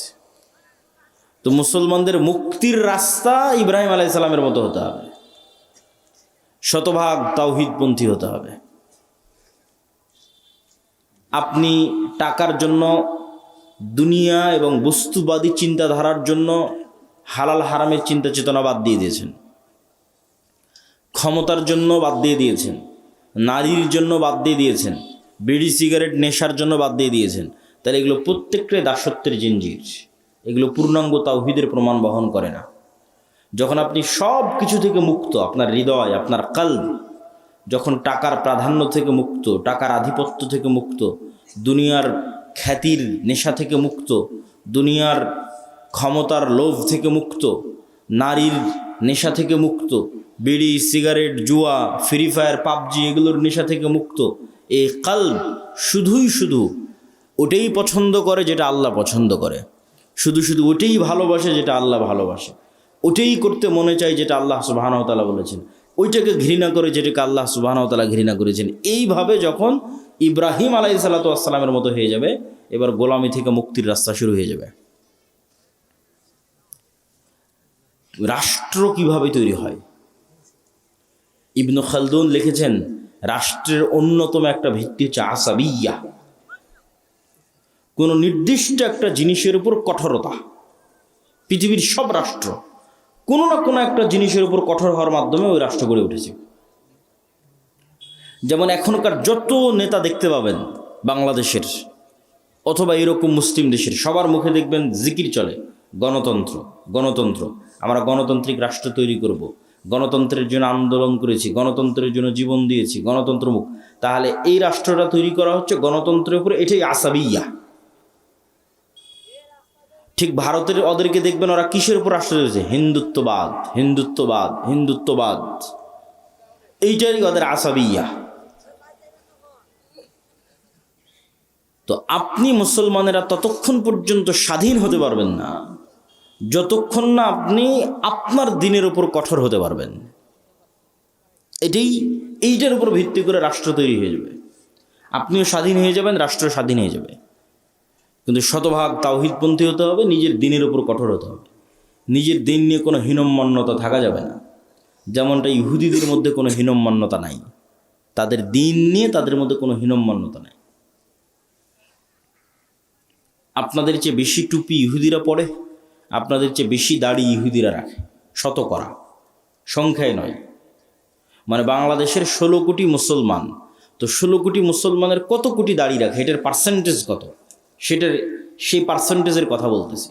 তো মুসলমানদের মুক্তির রাস্তা ইব্রাহিম আলাইহিস সালামের মতো হতে হবে, শতভাগ তাওহীদপন্থী হতে হবে। আপনি টাকার জন্য, দুনিয়া এবং বস্তুবাদী চিন্তাধারার জন্য হালাল হারামের চিন্তা চেতনা বাদ দিয়ে দিয়েছেন, ক্ষমতার জন্য বাদ দিয়ে দিয়েছেন, নারীর জন্য বাদ দিয়ে দিয়েছেন, বিড়ি সিগারেট নেশার জন্য বাদ দিয়ে দিয়েছেন। তাহলে এগুলো প্রত্যেকটাই দাসত্বের জিনজির। এগুলো পূর্ণাঙ্গ তাওহীদের প্রমাণ বহন করে না। যখন আপনি সব কিছু থেকে মুক্ত, আপনার হৃদয়, আপনার কলব যখন টাকার প্রাধান্য থেকে মুক্ত, টাকার আধিপত্য থেকে মুক্ত, দুনিয়ার খ্যাতির নেশা থেকে মুক্ত, দুনিয়ার ক্ষমতার লোভ থেকে মুক্ত, নারীর নেশা থেকে মুক্ত, বিড়ি সিগারেট জুয়া ফ্রি ফায়ার পাবজি এগুলোর নেশা থেকে মুক্ত, এই কলব শুধু ওটাই পছন্দ করে যেটা আল্লাহ পছন্দ করে, শুধু ওটাই ভালোবাসে যেটা আল্লাহ ভালোবাসে, ওটাই করতে মনে চায় যেটা আল্লাহ সুবহানাহু ওয়া তাআলা বলেছেন, ওইটাকে ঘৃণা করে যেটাকে আল্লাহ সুবহানাহু ওয়া তাআলা ঘৃণা করেছেন। এইভাবে যখন ইব্রাহিম আলাইহিসসালাতু ওয়াসসালামের মতো হয়ে যাবে, এবার গোলামি থেকে মুক্তির রাস্তা শুরু হয়ে যাবে। রাষ্ট্র কিভাবে তৈরি হয়? ইবনে খালদুন লিখেছেন, রাষ্ট্রের অন্যতম একটা ভিত্তি হচ্ছে আসাবিয়া, কোনো নির্দিষ্ট একটা জিনিসের উপর কঠোরতা। পৃথিবীর সব রাষ্ট্র কোনো না কোনো একটা জিনিসের উপর কঠোর হওয়ার মাধ্যমে ওই রাষ্ট্র গড়ে উঠেছে। যেমন এখনকার যত নেতা দেখতে পাবেন বাংলাদেশের অথবা এরকম মুসলিম দেশের, সবার মুখে দেখবেন জিকির চলে, গণতন্ত্র গণতন্ত্র, আমরা গণতান্ত্রিক রাষ্ট্র তৈরি করব, গণতন্ত্রের জন্য আন্দোলন করেছি, গণতন্ত্রের জন্য জীবন দিয়েছি, গণতন্ত্রমুখ। তাহলে এই রাষ্ট্রটা তৈরি করা হচ্ছে গণতন্ত্রের উপরে, এটাই আসাবিয়া। ঠিক ভারতের ওদেরকে দেখবেন ওরা কিসের উপর রাষ্ট্র তৈরি? হিন্দুত্ববাদ, হিন্দুত্ববাদ, হিন্দুত্ববাদ, এইটাই ওদের আসাবিয়া। তো আপনি মুসলমানেরা ততক্ষণ পর্যন্ত স্বাধীন হতে পারবেন না যতক্ষণ না আপনি আপনার দিনের উপর কঠোর হতে পারবেন। এইটার উপর ভিত্তি করে রাষ্ট্র তৈরি হয়ে যাবে। আপনিও স্বাধীন হয়ে যাবেন, রাষ্ট্র স্বাধীন হয়ে যাবে। কিন্তু শতভাগ তাওহীদপন্থী হতে হবে, নিজের দিনের উপর কঠোর হতে হবে। নিজের দিন নিয়ে কোনো হীনম্মন্যতা থাকা যাবে না। যেমনটা ইহুদিদের মধ্যে কোনো হীনম্মন্যতা নাই, তাদের দিন নিয়ে তাদের মধ্যে কোনো হীনম্মন্যতা নাই। আপনাদের চেয়ে বেশি টুপি ইহুদিরা পরে, আপনাদের চেয়ে বেশি দাড়ি ইহুদিরা রাখে, শতকরা, সংখ্যায় নয়। মানে বাংলাদেশের 16 কোটি মুসলমান, তো 16 কোটি মুসলমানের কত কোটি দাড়ি রাখে, এটার পার্সেন্টেজ কত, সেই পার্সেন্টেজের কথা বলতেছি।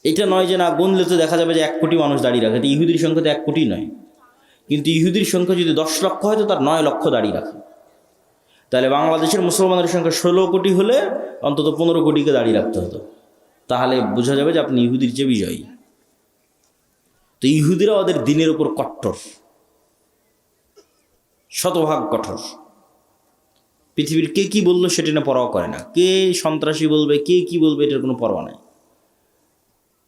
এটা নয় যে না গুনলে তো দেখা যাবে যে 1 কোটি মানুষ দাড়ি রাখে। ইহুদির সংখ্যা তো 1 কোটি নয়, কিন্তু ইহুদির সংখ্যা যদি 10 লক্ষ হয় তো তার 9 লক্ষ দাড়ি রাখে। তাহলে বাংলাদেশের মুসলমানের সংখ্যা 16 কোটি হলে অন্তত 15 কোটিকে দাঁড়িয়ে রাখতে হতো, তাহলে বোঝা যাবে যে আপনি ইহুদির চেয়ে বিজয়ী। তো ইহুদিরা ওদের দিনের উপর কট্টর, শতভাগ কঠোর। পৃথিবীর কে কি বললো সেটা না পরোয়া করে না, কে সন্ত্রাসী বলবে, কে কি বলবে, এটার কোনো পরোয়া নাই।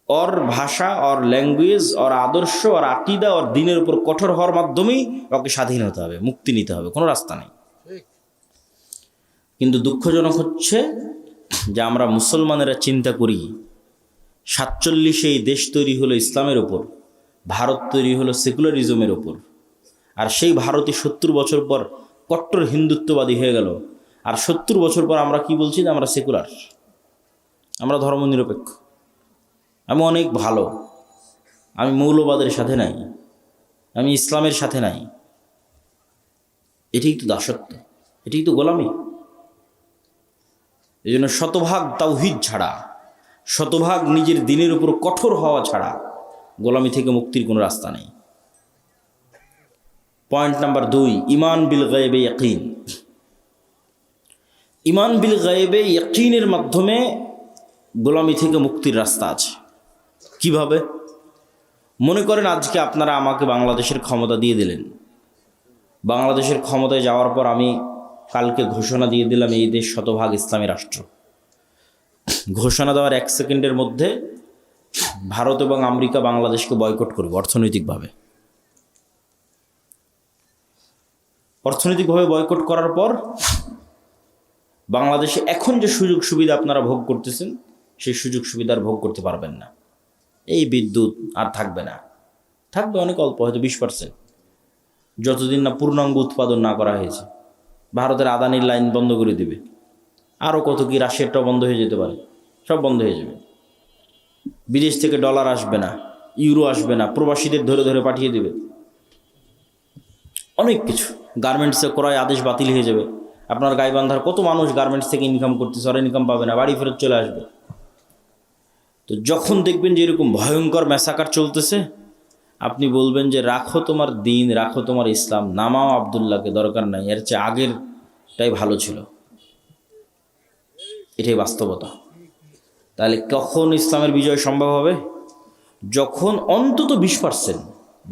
ওর ভাষা, ওর ল্যাঙ্গুয়েজ, ওর আদর্শ, ওর আকিদা, ওর দিনের উপর কঠোর হওয়ার মাধ্যমেই ওকে স্বাধীন হতে হবে, মুক্তি নিতে হবে, কোনো রাস্তা নেই। কিন্তু দুঃখজনক হচ্ছে যে আমরা মুসলমানেরা চিন্তা করি 47-এ এই দেশ তৈরি হলো ইসলামের ওপর, ভারত তৈরি হলো সেকুলারিজমের ওপর, আর সেই ভারতই 70 বছর পর কট্টর হিন্দুত্ববাদী হয়ে গেল। আর 70 বছর পর আমরা কি বলছি? যে আমরা সেকুলার, আমরা ধর্মনিরপেক্ষ, আমি অনেক ভালো, আমি মৌলবাদের সাথে নাই, আমি ইসলামের সাথে নাই, এটাই তো দাসত্ব, এটাই তো গোলামি। এই জন্য শতভাগ তাওহীদ ছাড়া, শতভাগ নিজের দিনের উপর কঠোর হওয়া ছাড়া গোলামি থেকে মুক্তির কোনো রাস্তা নেই। পয়েন্ট নাম্বার 2, ঈমান বিল গায়বে ইয়াকিন। ঈমান বিল গায়বে ইয়াকিনের মাধ্যমে গোলামি থেকে মুক্তির রাস্তা আছে। কিভাবে? মনে করেন আজকে আপনারা আমাকে বাংলাদেশের ক্ষমতা দিয়ে দিলেন, বাংলাদেশের ক্ষমতায় যাওয়ার পর আমি কালকে ঘোষণা দিয়ে দিলাম এই দেশ শতভাগ ইসলামী রাষ্ট্র। ঘোষণা দেওয়ার 1 সেকেন্ডের মধ্যে ভারত এবং আমেরিকা বাংলাদেশকে বয়কট করবে অর্থনৈতিকভাবে। অর্থনৈতিকভাবে বয়কট করার পর বাংলাদেশে এখন যে সুযোগ সুবিধা আপনারা ভোগ করতেছেন, সেই সুযোগ সুবিধার ভোগ করতে পারবেন না। এই বিদ্যুৎ আর থাকবে না, থাকবে অনেক অল্প, হয়তো 20%, যতদিন না পূর্ণাঙ্গ উৎপাদন না করা হয়েছে। ভারতের আদানির লাইন বন্ধ করে দিবে, আরও কত কি, রাশিয়ারটাও বন্ধ হয়ে যেতে পারে, সব বন্ধ হয়ে যাবে। বিদেশ থেকে ডলার আসবে না, ইউরো আসবে না, প্রবাসীদের ধরে ধরে পাঠিয়ে দেবে, অনেক কিছু। গার্মেন্টসে ক্রয় আদেশ বাতিল হয়ে যাবে। আপনার গাইবান্ধার কত মানুষ গার্মেন্টস থেকে ইনকাম করতেছে, ওরা ইনকাম পাবে না, বাড়ি ফেরত চলে আসবে। তো যখন দেখবেন যে এরকম ভয়ঙ্কর ম্যাসাকার চলতেছে, আপনি বলবেন যে রাখো তোমার দিন, রাখো তোমার ইসলাম, নামাও আবদুল্লাহকে, দরকার নাই, এর চেয়ে আগেরটাই ভালো ছিল। এটাই বাস্তবতা। তাহলে কখন ইসলামের বিজয় সম্ভব হবে? যখন অন্তত 20%,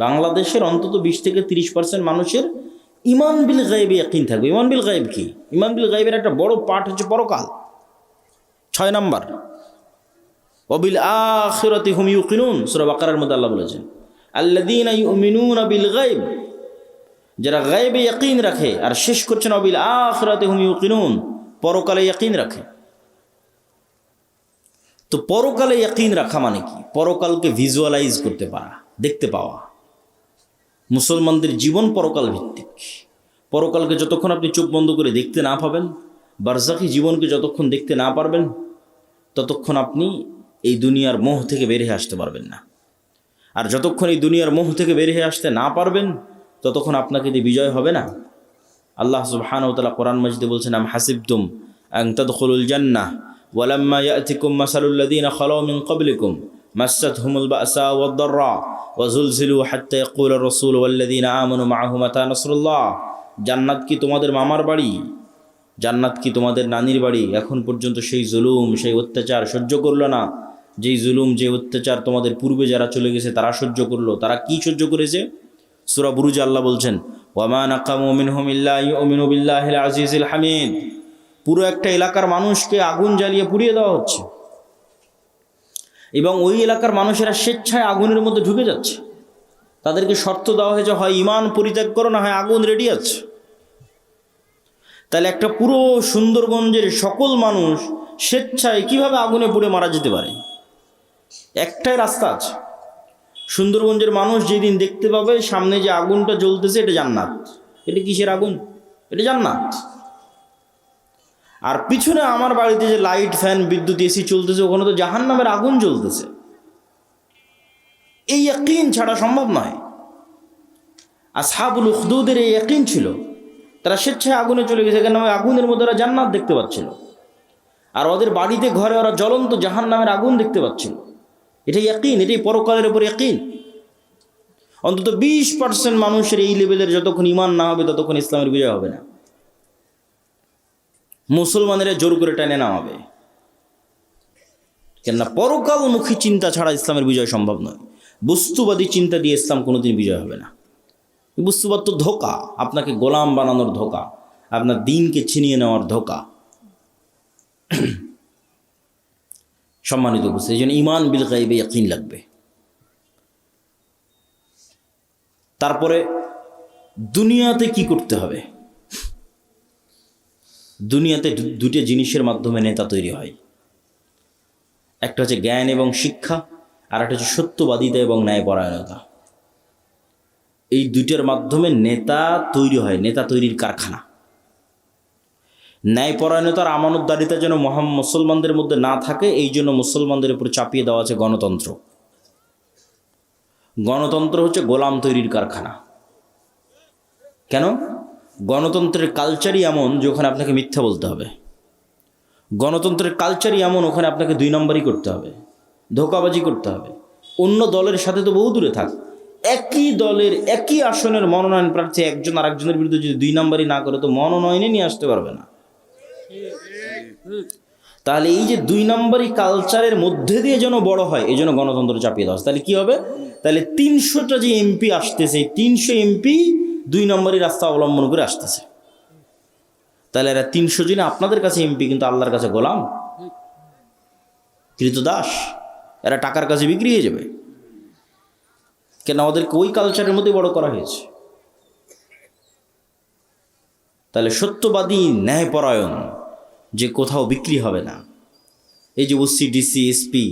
বাংলাদেশের অন্তত 20 থেকে 30% মানুষের ঈমান বিল গায়বে ইয়াকিন থাকবে। ঈমান বিল গায়ব কি? ঈমান বিল গায়বের একটা বড় পার্ট হচ্ছে পরকাল। 6 নাম্বার, ওয়াবিল আখিরাতি হুম ইউকিনুন, সূরা বাকারার মধ্যে আল্লাহ বলেছেন আল্লাযীনা ইউমিনুনা বিল গায়ব, যারা গায়বে ইয়াকিন রাখে। আর শেষ করছেন ওয়াবিল আখিরাতি হুম ইউকিনুন, পরকালে ইয়াকিন রাখে। তো পরকালে ইয়াকিন রাখা মানে কি? পরকালকে ভিজুয়ালাইজ করতে পারা, দেখতে পাওয়া। মুসলমানদের জীবন পরকাল ভিত্তিক। পরকালকে যতক্ষণ আপনি চোখ বন্ধ করে দেখতে না পাবেন, বারজাখী জীবনকে যতক্ষণ দেখতে না পারবেন, ততক্ষণ আপনি এই দুনিয়ার মোহ থেকে বের হয়ে আসতে পারবেন না। আর যতক্ষণ এই দুনিয়ার মোহ থেকে বের হয়ে আসতে না পারবেন, ততক্ষণ আপনাকে দিয়ে বিজয় হবে না। আল্লাহ সুবহানাহু ওয়া তাআলা কোরআন মাজিদে বলছেন, আম হাসিবতুম আন তাদখুলুল জান্নাহ ওয়ালাম্মা ইয়াতিকুম মাসালুল লাযীনা খালাউ মিন ক্বাবলিকুম মাসাতহুমুল বাসা ওয়াদ-দাররা ওয়াজুলজিলু হাত্তা ইয়াকুলা রাসূলু ওয়াল্লাযীনা আমানু মাআহু মাতা নাসরুল্লাহ। জান্নাত কি তোমাদের মামার বাড়ি? জান্নাত কি তোমাদের নানির বাড়ি? এখন পর্যন্ত সেই জুলুম, সেই অত্যাচার সহ্য করলো না। যেই জুলুম, যে অত্যাচার তোমাদের পূর্বে যারা চলে গেছে তারা সহ্য করলো। তারা কি সহ্য করেছে? সূরা বুরুজে আল্লাহ বলছেন, ওয়ামা নাকামু মিনহুম ইল্লা ইউমিনু বিল্লাহিল আজিজিল হামিদ। পুরো একটা এলাকার মানুষকে আগুন জ্বালিয়ে পুড়িয়ে দেওয়া হচ্ছে, এবং ওই এলাকার মানুষেরা স্বেচ্ছায় আগুনের মধ্যে ঢুকে যাচ্ছে। তাদেরকে শর্ত দেওয়া হয়েছে, হয় ঈমান পরিত্যাগ করো, না হয় আগুন রেডি আছে। তাহলে একটা পুরো সুন্দরগঞ্জের সকল মানুষ স্বেচ্ছায় কিভাবে আগুনে পুড়ে মারা যেতে পারে? একটাই রাস্তা আছে। সুন্দরগঞ্জের মানুষ যেদিন দেখতে পাবে সামনে যে আগুনটা জ্বলতেছে, এটা জান্নাত। এটা কিসের আগুন? এটা জান্নাত। আর পিছনে আমার বাড়িতে যে লাইট, ফ্যান, বিদ্যুৎ, এসি চলতেছে, ওখানে তো জাহান্নামের আগুন জ্বলতেছে। এই ইয়াকিন ছাড়া সম্ভব নয়। আসহাবুল উখদুদের এই ইয়াকিন ছিল, তারা স্বেচ্ছায় আগুনে চলে গেছে, কেন? ওই আগুনের মধ্যে ওরা জান্নাত দেখতে পাচ্ছিল। আর ওদের বাড়িতে ঘরে ওরা জ্বলন্ত জাহান্নামের আগুন দেখতে পাচ্ছিল। এটাই ইয়াকিন, এটাই পরকালের উপর ইয়াকিন। অন্তত 20% মানুষের এই লেভেলের যতক্ষণ ঈমান না হবে, ততক্ষণ ইসলামের বিজয় হবে না। মুসলমানেরা জোর করে টেনে নামাবে, কেননা পরকালমুখী চিন্তা ছাড়া ইসলামের বিজয় সম্ভব নয়। বস্তুবাদী চিন্তা দিয়ে ইসলাম কোনোদিন বিজয় হবে না। বস্তুবাদ তো ধোঁকা, আপনাকে গোলাম বানানোর ধোঁকা, আপনার দিনকে ছিনিয়ে নেওয়ার ধোঁকা। সম্মানিত বুঝতে, এই জন্য ঈমান বিল গায়বে ইয়াকিন লাগবে। তারপরে দুনিয়াতে কি করতে হবে? দুনিয়াতে দুটো জিনিসের মাধ্যমে নেতা তৈরি হয়। একটা হচ্ছে জ্ঞান এবং শিক্ষা, আর একটা হচ্ছে সত্যবাদিতা এবং ন্যায়পরায়ণতা। এই দুইটার মাধ্যমে নেতা তৈরি হয়, নেতা তৈরির কারখানা। ন্যায়পরায়ণতার আমানতদারিতা যেন মুসলমানদের মধ্যে না থাকে, এই জন্য মুসলমানদের উপর চাপিয়ে দেওয়া আছে গণতন্ত্র। গণতন্ত্র হচ্ছে গোলাম তৈরির কারখানা। কেন? গণতন্ত্রের কালচারই এমন যে ওখানে আপনাকে মিথ্যা বলতে হবে। গণতন্ত্রের কালচারই এমন ওখানে আপনাকে 2 নম্বরই করতে হবে, ধোঁকাবাজি করতে হবে। অন্য দলের সাথে তো বহু দূরে থাক, একই দলের একই আসনের মনোনয়ন প্রার্থী একজন আরেকজনের বিরুদ্ধে যদি 2 নম্বরই না করে তো মনোনয়নে নিয়ে আসতে পারবে না। তাহলে এই যে 2 নম্বরই কালচারের মধ্যে দিয়ে যেন বড় হয়, এই জন্য গণতন্ত্র চাপিয়ে দেওয়া। তাহলে কি হবে? তাহলে 300টা যে এমপি আসতেছে, 300 এমপি 2 নম্বরই রাস্তা অবলম্বন করে আসতেছে। তাহলে এরা 300 জনে আপনাদের কাছে এমপি, কিন্তু আল্লাহর কাছে গোলাম, কৃতদাস। এরা টাকার কাছে বিক্রি হয়ে যাবে। কেন? ওদেরকে ওই কালচারের মধ্যে বড় করা হয়েছে। তাহলে সত্যবাদী, ন্যায়পরায়ণ, যে কোথাও বিক্রি হবে না। এই যে OC, DC, SP,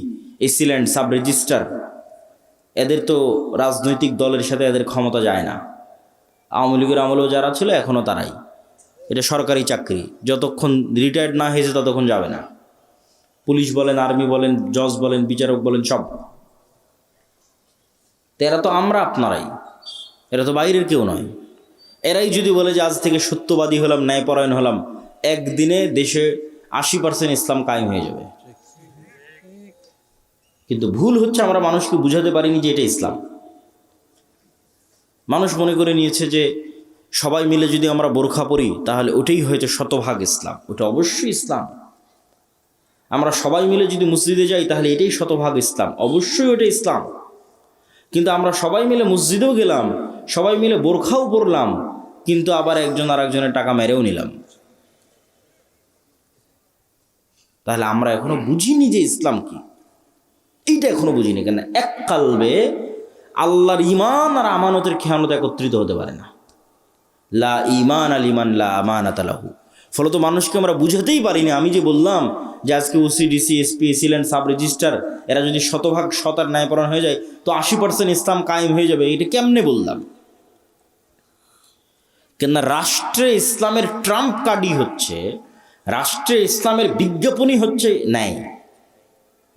AC land, sub registrar, এদের তো রাজনৈতিক দলের সাথে এদের ক্ষমতা যায় না। আওয়ামী লীগের আমলেও যারা ছিল এখনও তারাই। এটা সরকারি চাকরি, যতক্ষণ রিটায়ার্ড না হয়েছে ততক্ষণ যাবে না। পুলিশ বলেন, আর্মি বলেন, জজ বলেন, বিচারক বলেন, সব। এরা তো আমরা আপনারাই, এরা তো বাইরের কেউ নয়। এরাই যদি বলে যে আজ থেকে সত্যবাদী হলাম, ন্যায়পরায়ণ হলাম, একদিনে দেশে 80% ইসলাম কায়েম হয়ে যাবে। কিন্তু ভুল হচ্ছে আমরা মানুষকে বুঝাতে পারিনি যে এটা ইসলাম। মানুষ মনে করে নিয়েছে যে সবাই মিলে যদি আমরা বোরখা পরি তাহলে ওটাই হয়তো শতভাগ ইসলাম। ওটা অবশ্যই ইসলাম। আমরা সবাই মিলে যদি মসজিদে যাই তাহলে এটাই শতভাগ ইসলাম, অবশ্যই ওটা ইসলাম। কিন্তু আমরা সবাই মিলে মসজিদেও গেলাম, সবাই মিলে বোরখাও পরলাম, কিন্তু আবার একজন আর একজনের টাকা মেরেও নিলাম। তাহলে আমরা এখনো বুঝিনি যে ইসলাম কি। এইটা এখনো বুঝিনি। কেন? এক কালবে আল্লাহর ঈমান আর আমানতের খেয়ানত একত্রিত হতে পারে না। লা ঈমান আল ঈমান লা আমানাত লাহু। ফলত মানুষকে আমরা বুঝাতেই পারিনি। আমি যে বললাম যে আজকে OC, DC, SP, AC land, sub registrar এরা যদি শতভাগ সৎ আর ন্যায়পরায়ণ হয়ে যায় তো 80% ইসলাম কায়েম হয়ে যাবে। এটা কেমনে বললাম? কেননা রাষ্ট্রে ইসলামের ট্রাম্প কার্ডই হচ্ছে, রাষ্ট্রে ইসলামের বিজ্ঞাপনই হচ্ছে ন্যায়,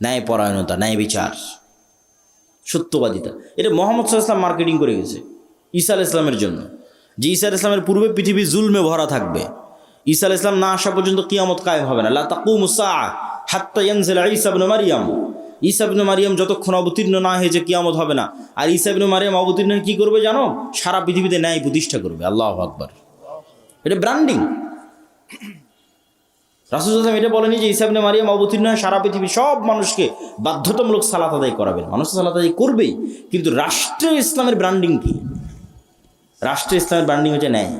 ন্যায়পরায়ণতা, ন্যায় বিচার, সত্যবাদিতা। এটা মোহাম্মদ সাল্লাল্লাহু আলাইহি ওয়াসাল্লাম মার্কেটিং করে গেছে ঈসা আলাইহিস সালামের জন্য, যে ঈসা আলাইহিস সালামের পূর্বে পৃথিবী জুলমে ভরা থাকবে। ঈসা আলাইহিস সালাম না আসা পর্যন্ত কিয়ামত কায়েম হবে না। লা তাকুমুস সাআ হাত্তা ইয়ানজিলা ঈসা ইবনে মারইয়াম। ঈসা ইবনে মারইয়াম যতক্ষণ অবতীর্ণ না হয়েছে কিয়ামত হবে না। আর ঈসা ইবনে মারইয়াম অবতীর্ণ হয়ে কী করবে জানো? সারা পৃথিবীতে ন্যায় প্রতিষ্ঠা করবে। আল্লাহু আকবার। এটা ব্র্যান্ডিং। রাসূল সাল্লাল্লাহু আলাইহি ওয়াসাল্লাম এটা বলেনি যে ঈসা ইবনে মারইয়াম অবতীর্ণ হয়ে সারা পৃথিবী সব মানুষকে বাধ্যতামূলক সালাত আদায় করাবেন। মানুষ সালাত আদায় করবেই, কিন্তু রাষ্ট্রে ইসলামের ব্র্যান্ডিং কি? রাষ্ট্রে ইসলামের ব্র্যান্ডিং হচ্ছে ন্যায়।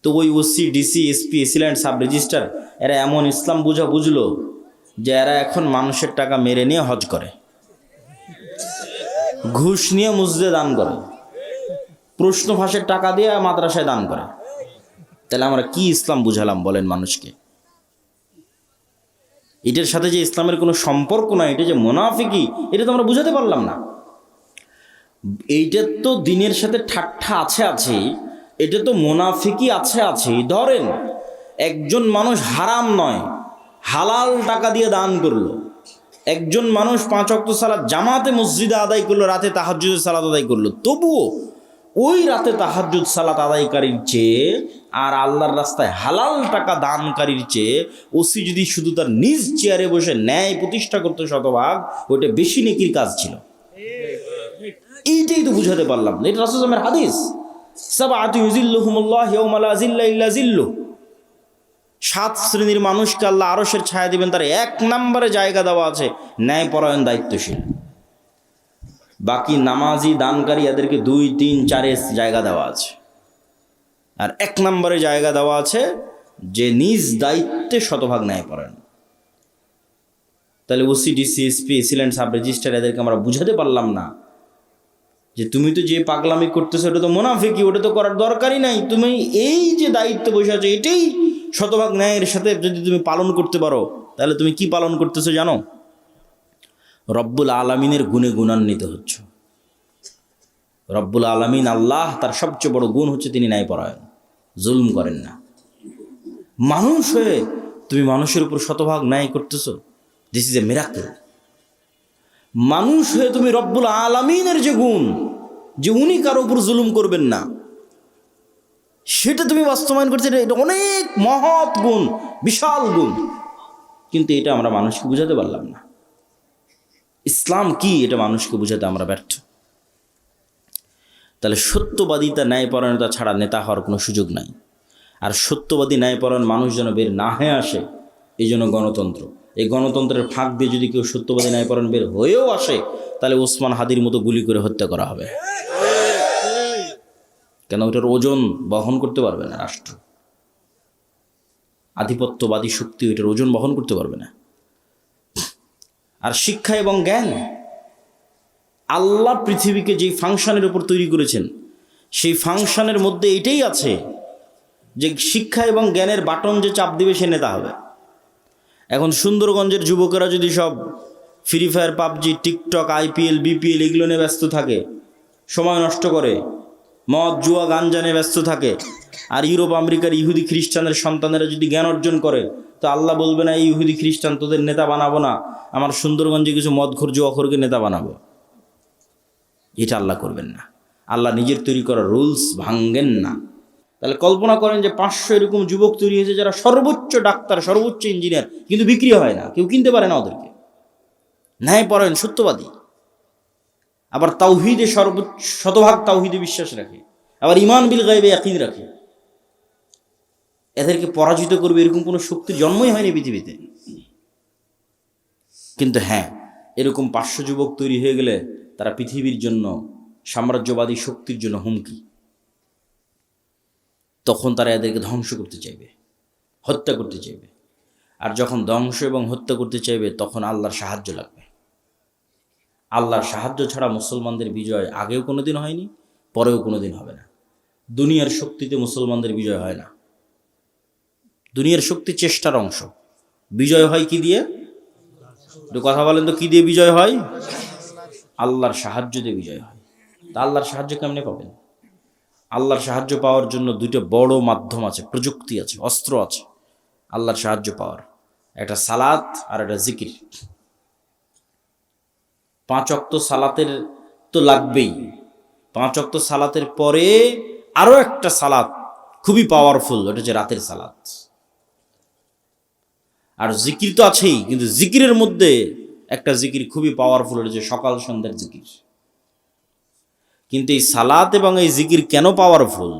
তো ওই OC, DC, SP, AC land, sub registrar এরা এমন ইসলাম বুঝলো যে এরা এখন মানুষের টাকা মেরে নিয়ে হজ করে, ঘুষ নিয়ে মসজিদে দান করে, প্রশ্ন ফাঁসের টাকা দিয়ে মাদ্রাসায় দান করে। তাহলে আমরা কি ইসলাম বুঝালাম বলেন মানুষকে? এটার সাথে যে ইসলামের কোনো সম্পর্ক নাই, এটা যে মুনাফিকি, এটা তো আমরা বুঝাতে পারলাম না। এইটার তো দিনের সাথে ঠাট্টা আছে, এটা তো মুনাফিকি আছে। ধরেন একজন মানুষ হারাম নয় হালাল টাকা দিয়ে দান করলো, একজন মানুষ 5 ওয়াক্ত সালাত জামাতে মসজিদে আদায় করলো, রাতে তাহাজ্জুদের সালাত আদায় করলো, তবুও ওই রাতে তাহাজ্জুদ সালাত আদায়কারীর চেয়ে আর আল্লাহর রাস্তায় হালাল টাকা দানকারীর চেয়ে ওসি যদি শুধু তার নিজ চেয়ারে বসে ন্যায় প্রতিষ্ঠা করতে শতভাগ, ওইটা বেশি নেকির কাজ ছিল। এইটাই তো বুঝাতে পারলাম না। এটা রাসূল সাল্লাল্লাহু আলাইহি ওয়াসাল্লামের হাদিস, সাবআতু ইউযিল্লুহুমুল্লাহ ইয়াওমা লা যিল্লা ইল্লা যিল্লুহ। 7 শ্রেণীর মানুষকে আল্লাহ আরশের ছায়া দিবেন, তার 1 নম্বরে জায়গা দেওয়া আছে ন্যায়পরায়ণ, দায়িত্বশীল। বাকি নামাজি, দানকারী এদেরকে 2, 3, 4 জায়গা দেওয়া আছে। আর 1 নম্বরে জায়গা দেওয়া আছে যে নিজ দায়িত্বে শতভাগ ন্যায়পরায়ণ। তাহলে OC, DC, SP, AC land, sub registrar এদেরকে আমরা বুঝাতে পারলাম না যে তুমি তো যে পাগলামি করতেছো ওটা তো মুনাফিকি, ওটা তো করার দরকারই নাই। তুমি এই যে দায়িত্ব বসে আছো এটাই শতভাগ ন্যায়ের সাথে যদি তুমি পালন করতে পারো, তাহলে তুমি কি পালন করতেছো জানো? রব্বুল আলামিনের গুণে গুণান্বিত হচ্ছ। রব্বুল আলামিন আল্লাহ, তার সবচেয়ে বড় গুণ হচ্ছে তিনি ন্যায়পরায়ণ, জুলম করেন না। মানুষ হয়ে তুমি মানুষের উপর শতভাগ ন্যায় করতেছো, দিস ইজ এ মিরাকল। মানুষ হয়ে তুমি রব্বুল আলামিনের যে গুণ, যে উনি কারো উপর জুলুম করবেন না, সেটা তুমি বাস্তবায়ন করছো। এটা অনেক মহৎ গুণ, বিশাল গুণ, কিন্তু এটা আমরা মানুষকে বুঝাতে পারলাম না। ইসলাম কি এটা মানুষকে বুঝাতে আমরা ব্যর্থ। তাহলে সত্যবাদিতা, ন্যায়পরায়ণতা ছাড়া নেতা হওয়ার কোনো সুযোগ নাই। আর সত্যবাদী ন্যায়পরায়ণ মানুষ যেন বের না হয়ে আসে, এই জন্য গণতন্ত্র। এই গণতন্ত্রের ফাঁক দিয়ে যদি কেউ সত্যবাদী ন্যায়পরায়ণ বের হয়েও আসে, তাহলে ওসমান হাদির মতো গুলি করে হত্যা করা হবে। কেন? ওটার ওজন বহন করতে পারবে না রাষ্ট্র। আধিপত্যবাদী শক্তি ওইটার ওজন বহন করতে পারবে না। আর শিক্ষা এবং জ্ঞান, আল্লাহ পৃথিবীকে যেই ফাংশনের উপর তৈরি করেছেন, সেই ফাংশনের মধ্যে এটাই আছে যে শিক্ষা এবং জ্ঞানের বাটন যে চাপ দিবে সে নেতা হবে। এখন সুন্দরগঞ্জের যুবকেরা যদি সব free fire, PUBG, TikTok, IPL, BPL এগুলো নিয়ে ব্যস্ত থাকে, সময় নষ্ট করে, মদ, জুয়া, গাঞ্জা নিয়ে ব্যস্ত থাকে, আর ইউরোপ আমেরিকার ইহুদি খ্রিস্টানের সন্তানেরা যদি জ্ঞান অর্জন করে, তো আল্লাহ বলবে না এই ইহুদি খ্রিস্টান তোদের নেতা বানাবো না, আমার সুন্দরগঞ্জে কিছু মদখোর, জুয়াখোরকে নেতা বানাবো। এটা আল্লাহ করবেন না। আল্লাহ নিজের তৈরি করা রুলস ভাঙ্গেন না। তাহলে কল্পনা করেন যে 500 এরকম যুবক তৈরি হয়েছে যারা সর্বোচ্চ ডাক্তার, সর্বোচ্চ ইঞ্জিনিয়ার, কিন্তু বিক্রি হয় না, কেউ কিনতে পারে না ওদেরকে। ন্যায়পরায়ণ, সত্যবাদী, আবার তাওহীদে শতভাগ তাওহীদে বিশ্বাস রাখে, আবার ঈমান বিল গায়বে ইয়াকিন রাখে। এদেরকে পরাজিত করবে এরকম কোনো শক্তির জন্মই হয়নি পৃথিবীতে। কিন্তু হ্যাঁ, এরকম 500 যুবক তৈরি হয়ে গেলে তারা পৃথিবীর জন্য, সাম্রাজ্যবাদী শক্তির জন্য হুমকি। তখন তারা এদেরকে ধ্বংস করতে চাইবে, হত্যা করতে চাইবে। আর যখন ধ্বংস এবং হত্যা করতে চাইবে, তখন আল্লাহর সাহায্য লাগবে। আল্লাহর সাহায্য ছাড়া মুসলমানদের বিজয় আগেও কোনোদিন হয়নি, পরেও কোনোদিন হবে না। দুনিয়ার শক্তিতে মুসলমানদের বিজয় হয় না। দুনিয়ার শক্তি চেষ্টার অংশ। বিজয় হয় কি দিয়ে? একটু কথা বলেন তো, কি দিয়ে বিজয় হয়? আল্লাহর সাহায্য দিয়ে বিজয় হয়। তা আল্লাহর সাহায্য কেমনে পাবেন? আল্লাহর সাহায্য পাওয়ার জন্য দুইটা বড় মাধ্যম আছে, প্রযুক্তি আছে, অস্ত্র আছে আল্লাহর সাহায্য পাওয়ার। একটা সালাত আর একটা জিকির। 5 ওয়াক্ত সালাতের তো লাগবেই। 5 ওয়াক্ত সালাতের পরে আরো একটা সালাত খুবই পাওয়ারফুল, ওটা হচ্ছে রাতের সালাত। আর জিকির তো আছেই, কিন্তু জিকিরের মধ্যে একটা জিকির খুবই পাওয়ারফুল, ওটা হচ্ছে সকাল সন্ধ্যার জিকির। কিন্তু এই সালাত এবং এই জিকির কেন পাওয়ারফুল,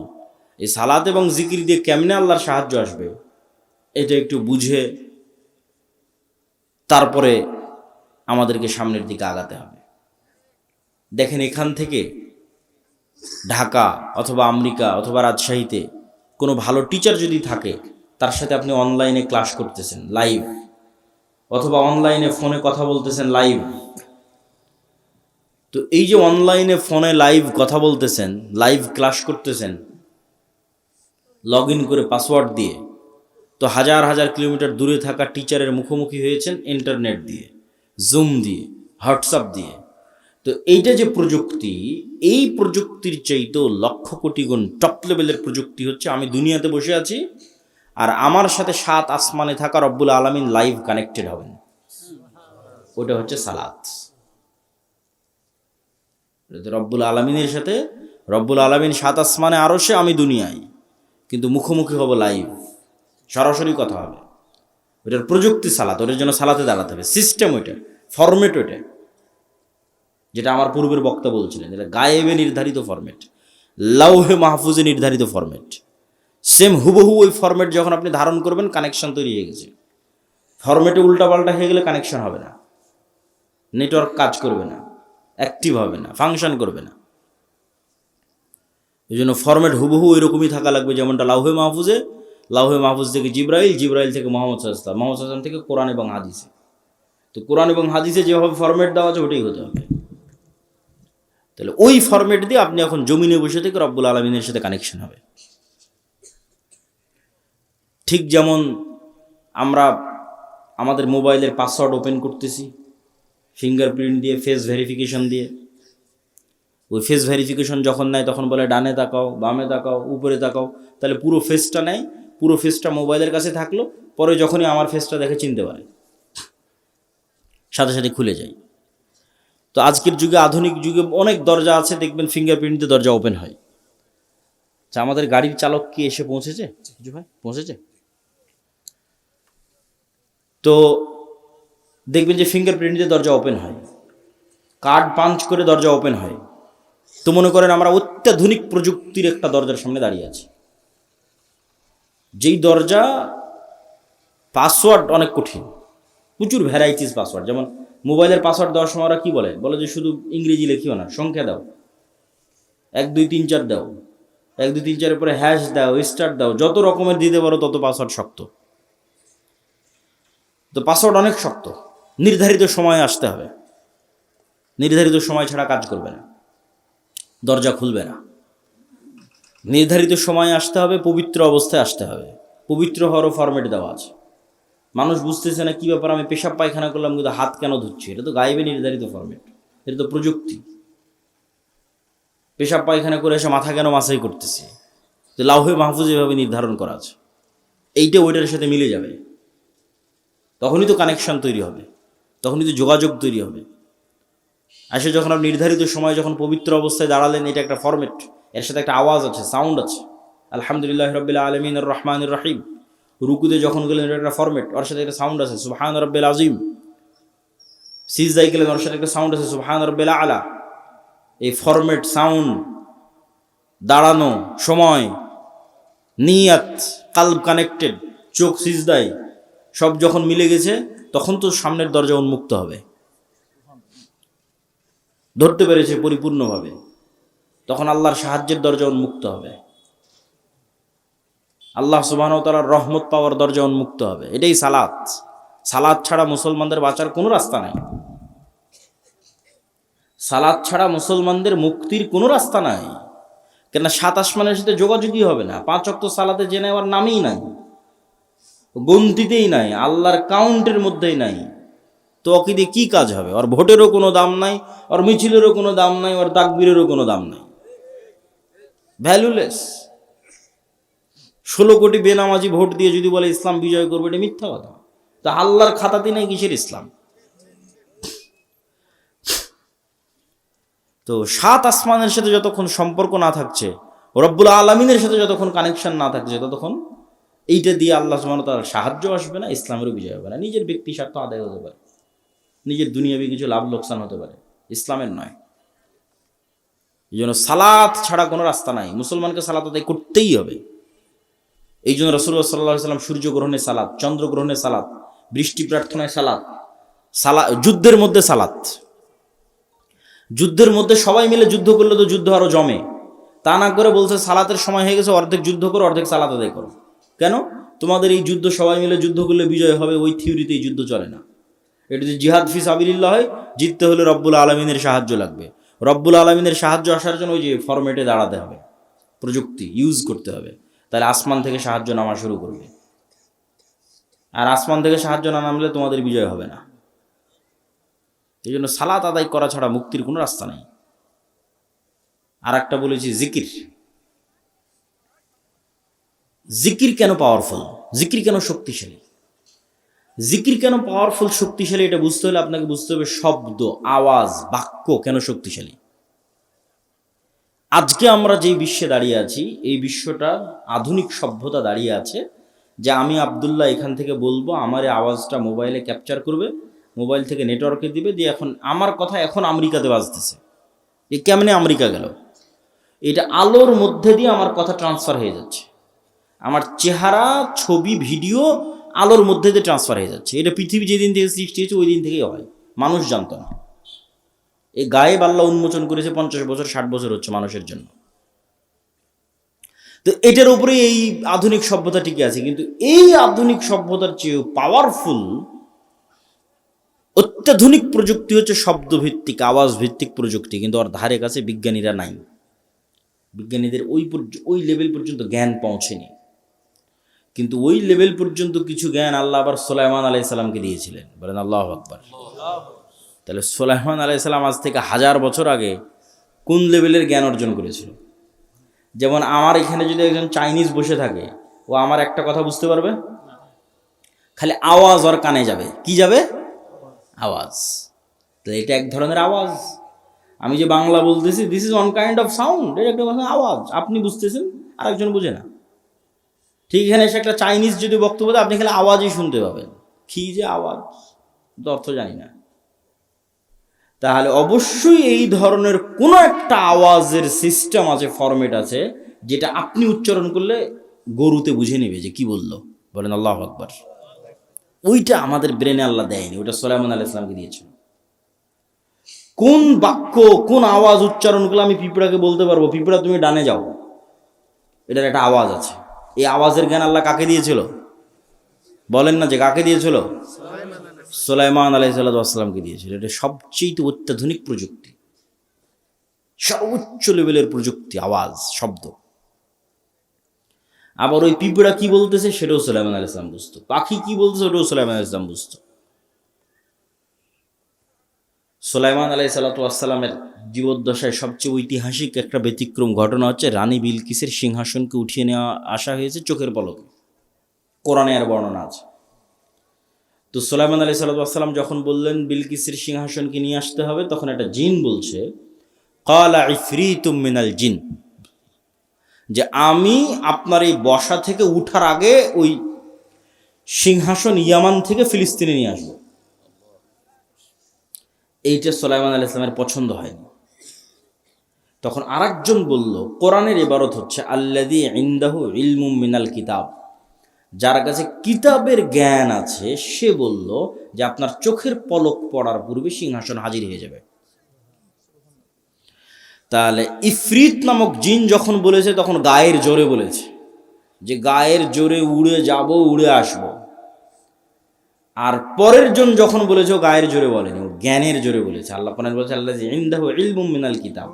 এই সালাত এবং জিকির দিয়ে কেমনে আল্লাহর সাহায্য আসবে, এটা একটু বুঝে তারপরে আমাদেরকে সামনের দিকে আগাতে হবে। দেখেন, এখান থেকে ঢাকা অথবা আমেরিকা অথবা রাজশাহীতে কোনো ভালো টিচার যদি থাকে, তার সাথে আপনি অনলাইনে ক্লাস করতেছেন লাইভ, অথবা অনলাইনে ফোনে কথা বলতেছেন লাইভ। তো এই যে অনলাইনে ফোনে লাইভ কথা বলতেছেন, লাইভ ক্লাস করতেছেন লগ ইন করে পাসওয়ার্ড দিয়ে, তো হাজার হাজার কিলোমিটার দূরে থাকা টিচারের মুখোমুখি হয়েছেন ইন্টারনেট দিয়ে, জুম দিয়ে, হোয়াটসঅ্যাপ দিয়ে। তো এইটা যে প্রযুক্তি, এই প্রযুক্তির চাইতেও লক্ষ কোটি গুণ টপ লেভেলের প্রযুক্তি হচ্ছে আমি দুনিয়াতে বসে আছি আর আমার সাথে 7 আসমানে থাকা রব্বুল আলামিন লাইভ কানেক্টেড হবেন। ওটা হচ্ছে সালাত। রব্বুল আলামিনের সাথে রব্বুল আলামিন 7 আসমানে, আরশে, আমি দুনিয়ায়, কিন্তু মুখোমুখি হব লাইভ, সরাসরি কথা হবে। ওইটার প্রযুক্তি সালাত, ওটার জন্য সালাতে দাঁড়াতে হবে, সিস্টেম ওইটা, ফরম্যাট ওইটা, যেটা আমার পূর্বের বক্তা বলছিলেন, যেটা গায়েবে নির্ধারিত ফরম্যাট, লাউহে মাহফুজে নির্ধারিত ফরম্যাট। সেম হুবহু ওই ফরম্যাট যখন আপনি ধারণ করবেন, কানেকশন তৈরি হয়ে গেছে। ফরম্যাটে উল্টাপাল্টা হয়ে গেলে কানেকশন হবে না, নেটওয়ার্ক কাজ করবে না, অ্যাক্টিভ হবে না, ফাংশন করবে না। এই জন্য ফরম্যাট হুবহু ওই রকমই থাকা লাগবে, যেমনটা লাউহে মাহফুজে, লাউহে মাহফুজ থেকে জিব্রাইল, জিব্রাইল থেকে মোহাম্মদ সাল্লাল্লাহু আলাইহি ওয়াসাল্লাম, মোহাম্মদ সাল্লাল্লাহু আলাইহি ওয়াসাল্লাম থেকে কোরআন এবং হাদিসে। তো কোরআন এবং হাদিসে যেভাবে ফরম্যাট দেওয়া আছে ওটাই হতে হবে। তাহলে ওই ফরম্যাট দিয়ে আপনি এখন জমিনে বসে থেকে রব্বুল আলামিনের সাথে কানেকশন হবে। ঠিক যেমন আমরা আমাদের মোবাইলের পাসওয়ার্ড ওপেন করতেছি ফিঙ্গারপ্রিন্ট দিয়ে, ফেস ভেরিফিকেশন দিয়ে। ওই ফেস ভেরিফিকেশন যখন নেয় তখন বলে ডানে তাকাও, বামে তাকাও, উপরে তাকাও, তাহলে পুরো ফেসটা নেয়, পুরো ফেসটা মোবাইলের কাছে থাকলো, পরে যখনই আমার ফেসটা দেখে চিনতে পারে, সাথে সাথে খুলে যায়। তো আজকের যুগে, আধুনিক যুগে অনেক দরজা আছে, দেখবেন ফিঙ্গারপ্রিন্ট দিয়ে দরজা ওপেন হয়। আচ্ছা, আমাদের গাড়ির চালক কি এসে পৌঁছেছে? কিছু ভাই পৌঁছেছে? তো দেখবেন যে ফিঙ্গারপ্রিন্ট দিয়ে দরজা ওপেন হয়, কার্ড পাঞ্চ করে দরজা ওপেন হয়। তো মনে করেন আমরা অত্যাধুনিক প্রযুক্তির একটা দরজার সামনে দাঁড়িয়ে আছি, যেই দরজা পাসওয়ার্ড অনেক কঠিন, প্রচুর ভ্যারাইটিস পাসওয়ার্ড। যেমন মোবাইলের পাসওয়ার্ড দেওয়ার সময় ওরা কী বলে যে শুধু ইংরেজি লিখিও না, সংখ্যা দাও, 1 2 3 4 দাও, 1 2 3 4 পরে হ্যাশ দাও, স্টার দাও, যত রকমের দিতে পারো তত পাসওয়ার্ড শক্ত। তো পাসওয়ার্ড অনেক শক্ত, নির্ধারিত সময়ে আসতে হবে, নির্ধারিত সময় ছাড়া কাজ করবে না, দরজা খুলবে না। নির্ধারিত সময়ে আসতে হবে, পবিত্র অবস্থায় আসতে হবে। পবিত্র হওয়ারও ফরম্যাট দেওয়া আছে। মানুষ বুঝতেছে না কী ব্যাপার, আমি পেশাব পায়খানা করলাম কিন্তু হাত কেন ধুচ্ছি? এটা তো গায়েবে নির্ধারিত ফরম্যাট, এটা তো প্রযুক্তি। পেশাব পায়খানা করে এসে মাথা কেন মাসাই করতেছে? তো লাউহে মাহফুজ এভাবে নির্ধারণ করা আছে, এইটা ওইটার সাথে মিলে যাবে, তখনই তো কানেকশন তৈরি হবে, তখনই তো যোগাযোগ তৈরি হবে। আসে যখন আপনি নির্ধারিত সময় যখন পবিত্র অবস্থায় দাঁড়ালেন, এটা একটা ফরম্যাট, এর সাথে একটা আওয়াজ আছে, সাউন্ড আছে। আলহামদুলিল্লাহ রাব্বিল আলামিন আর রহমানির রহিম। রুকুতে যখন গেলেন, এটা একটা ফরম্যাট, ওর সাথে একটা সাউন্ড আছে, সুবহান রাব্বিল আযীম। সিজদায় গেলেন, ওর সাথে একটা সাউন্ড আছে, সুবহান রাব্বিল আলা। এই ফরম্যাট, সাউন্ড, দাঁড়ানো, সময়, নিয়াত, কালব কানেক্টেড, চোখ সিজদায়, সব যখন মিলে গেছে, তখন তো সামনের দরজা উন্মুক্ত হবে, ধরতে পেরেছে পরিপূর্ণভাবে, তখন আল্লাহর সাহায্যের দরজা উন্মুক্ত হবে, আল্লাহ সুবহানাহু ওয়া তাআলার রহমত পাওয়ার দরজা উন্মুক্ত হবে। এটাই সালাত। সালাত ছাড়া মুসলমানদের বাঁচার কোনো রাস্তা নাই, সালাত ছাড়া মুসলমানদের মুক্তির কোনো রাস্তা নাই। কেন? 7 আসমানের সাথে যোগাযোগই হবে না, 5 ওয়াক্ত সালাতে জেনে নেওয়ার নামই নাই, গন্তিতেই নাই, আল্লাহর কাউন্টের মধ্যেই নাই। তো ওকে দিয়ে কী কাজ হবে? ওর ভোটেরও কোনো দাম নাই, ওর মিছিলেরও কোনো দাম নাই, ওর তাকবীরেরও কোনো দাম নাই, ভ্যালুলেস। 16 কোটি বেনামাজি ভোট দিয়ে যদি বলে ইসলাম বিজয় করবে, এটা মিথ্যা কথা। তা আল্লাহর খাতাতে নাই কিসের ইসলাম? তো 7 আসমানের সাথে যতক্ষণ সম্পর্ক না থাকছে, রব্বুল আলামিনের সাথে যতক্ষণ কানেকশন না থাকছে, ততক্ষণ এইটা দিয়ে আল্লাহ সুবহানাহু ওয়া তাআলার সাহায্য আসবে না, ইসলামেরও বিজয় হবে না। নিজের ব্যক্তি স্বার্থ আদায় হতে পারে, নিজের দুনিয়াবি কিছু লাভ লোকসান হতে পারে, ইসলামের নয়। এই জন্য সালাত ছাড়া কোনো রাস্তা নাই, মুসলমানকে সালাত আদায় করতেই হবে। এই জন্য রাসূলুল্লাহ সাল্লাল্লাহু আলাইহি ওয়াসাল্লাম সূর্যগ্রহণে সালাত, চন্দ্রগ্রহণে সালাত, বৃষ্টি প্রার্থনায় সালাত, যুদ্ধের মধ্যে সালাত। যুদ্ধের মধ্যে সবাই মিলে যুদ্ধ করলে তো যুদ্ধ আরো জমে, তা না করে বলছে সালাতের সময় হয়ে গেছে, অর্ধেক যুদ্ধ করো, অর্ধেক সালাত আদায় করো। কেন? তোমাদের এই যুদ্ধ সবাই মিলে যুদ্ধ করলে বিজয় হবে, ওই থিওরিতে এই যুদ্ধ চলে না। এটা যে জিহাদ ফি সাবিলিল্লাহ হয়, জিততে হলে রব্বুল আলামিনের সাহায্য লাগবে। রব্বুল আলামিনের সাহায্য আসার জন্য ওই যে ফরম্যাটে দাঁড়াতে হবে, প্রযুক্তি ইউজ করতে হবে, তাহলে আসমান থেকে সাহায্য নামা শুরু করবে। আর আসমান থেকে সাহায্য না নামলে তোমাদের বিজয় হবে না। এই জন্য সালাত আদায় করা ছাড়া মুক্তির কোনো রাস্তা নেই। আর একটা বলেছি, জিকির। জিকির কেন পাওয়ারফুল? জিকির কেন শক্তিশালী? জিকির কেন পাওয়ারফুল, শক্তিশালী? এটা বুঝতে হলে আপনাকে বুঝতে হবে শব্দ, আওয়াজ, বাক্য কেন শক্তিশালী। আজকে আমরা যেই বিশ্বে দাঁড়িয়ে আছি, এই বিশ্বটা আধুনিক সভ্যতা দাঁড়িয়ে আছে যে আমি আব্দুল্লাহ এখান থেকে বলবো, আমার এই আওয়াজটা মোবাইলে ক্যাপচার করবে, মোবাইল থেকে নেটওয়ার্কে দিবে, দিয়ে এখন আমার কথা এখন আমেরিকাতে বাজতেছে। এ কেমনে আমেরিকা গেল? এটা আলোর মধ্যে দিয়ে আমার কথা ট্রান্সফার হয়ে যাচ্ছে, আমার চেহারা, ছবি, ভিডিও আলোর মধ্যে দিয়ে ট্রান্সফার হয়ে যাচ্ছে। এটা পৃথিবী যেদিন থেকে সৃষ্টি হয়েছে ওই দিন থেকেই হয়, মানুষ জানতো না। এই গায়েব আল্লাহ উন্মোচন করেছে 50 বছর 60 বছর হচ্ছে মানুষের জন্য। তো এটার উপরে এই আধুনিক সভ্যতা টিকে আছে। কিন্তু এই আধুনিক সভ্যতার চেয়েও পাওয়ারফুল অত্যাধুনিক প্রযুক্তি হচ্ছে শব্দভিত্তিক, আওয়াজ ভিত্তিক প্রযুক্তি। কিন্তু ওর ধারে কাছে বিজ্ঞানীরা নাই, বিজ্ঞানীদের ওই লেভেল পর্যন্ত জ্ঞান পৌঁছেনি। কিন্তু ওই লেভেল পর্যন্ত কিছু জ্ঞান আল্লাহ আবার সুলাইমান আলাইহিস সালামকে দিয়েছিলেন। বলেন আল্লাহু আকবার। তাহলে সুলাইমান আলাইহিস সালাম আজ থেকে 1000 বছর আগে কোন লেভেলের জ্ঞান অর্জন করেছিল? যেমন আমার এখানে যদি একজন চাইনিজ বসে থাকে, ও আমার একটা কথা বুঝতে পারবে, খালি আওয়াজ ওর কানে যাবে। কি যাবে? আওয়াজ। তো এটা এক ধরনের আওয়াজ। আমি যে বাংলা বলতেছি, this is one kind of sound, এটা একটা আওয়াজ, আপনি বুঝতেছেন, আরেকজন বুঝে না। ঠিক এখানে এসে একটা চাইনিজ যদি বক্তব্য দেয়, আপনি খালি আওয়াজই শুনতে পাবেন, কি যে আওয়াজ, অর্থ জানি না। তাহলে অবশ্যই এই ধরনের কোনো একটা আওয়াজের সিস্টেম আছে, ফরম্যাট আছে, যেটা আপনি উচ্চারণ করলে গরুতে বুঝে নেবে যে কি বললো। বলেন আল্লাহু আকবার। ওইটা আমাদের ব্রেনে আল্লাহ দেয়নি, ওটা সুলাইমান আলাইহিস সালামকে দিয়েছিল। কোন বাক্য, কোন আওয়াজ উচ্চারণ করলে আমি পিঁপড়াকে বলতে পারবো, পিঁপড়া তুমি ডানে যাও, এটার একটা আওয়াজ আছে। এই আওয়াজের জ্ঞান আল্লাহ কাকে দিয়েছিল? বলেন না যে কাকে দিয়েছিল? সুলাইমান আলাইহিস সালামকে দিয়েছিল। এটা সবচেয়ে অত্যাধুনিক প্রযুক্তি, সর্বোচ্চ লেভেলের প্রযুক্তি, আওয়াজ, শব্দ। আবার ওই পিঁপড়া কি বলতেছে সেটাও সুলাইমান আলাইহিস সালাম বুঝতো, পাখি কি বলতেছে ওটাও সুলাইমান আলাইহিস সালাম বুঝতো। সুলাইমান আলাইহিস সালামের জীবদ্দশায় সবচেয়ে ঐতিহাসিক একটা ব্যতিক্রম ঘটনা হচ্ছে রানী বিলকিসের সিংহাসনকে উঠিয়ে নেওয়া আসা হয়েছে চোখের পলকে। কোরআনে আর বর্ণনা আছে। তো সুলাইমান আলাইহিস সালাম যখন বললেন বিলকিসের সিংহাসনকে নিয়ে আসতে হবে, তখন একটা জিন বলছে, ক্বালা ইফরিতুম মিনাল জিন, যে আমি আপনার এই বসা থেকে উঠার আগে ওই সিংহাসন ইয়ামান থেকে ফিলিস্তিনে নিয়ে আসবো। এইটা সুলাইমান আলাইহিস সালামের পছন্দ হয়নি। তখন আরেকজন বলল, কোরআনের ইবারত হচ্ছে আল্লাযী ইনদাহু ইলমুম মিনাল কিতাব, যার কাছে কিতাবের জ্ঞান আছে, সে বলল যে আপনার চোখের পলক পড়ার পূর্বে সিংহাসন হাজির হয়ে যাবে। তাহলে ইফরিত নামক জিন যখন বলেছে, তখন গায়ের জোরে বলেছে, যে গায়ের জোরে উড়ে যাব, উড়ে আসব। আর পরের জন যখন বলেছে, ও গায়ের জোরে বলেনি, ও জ্ঞানের জোরে বলেছে। আল্লাহ কোরআনে বলেছে আল্লাযী ইনদাহু ইলমুম মিনাল কিতাব,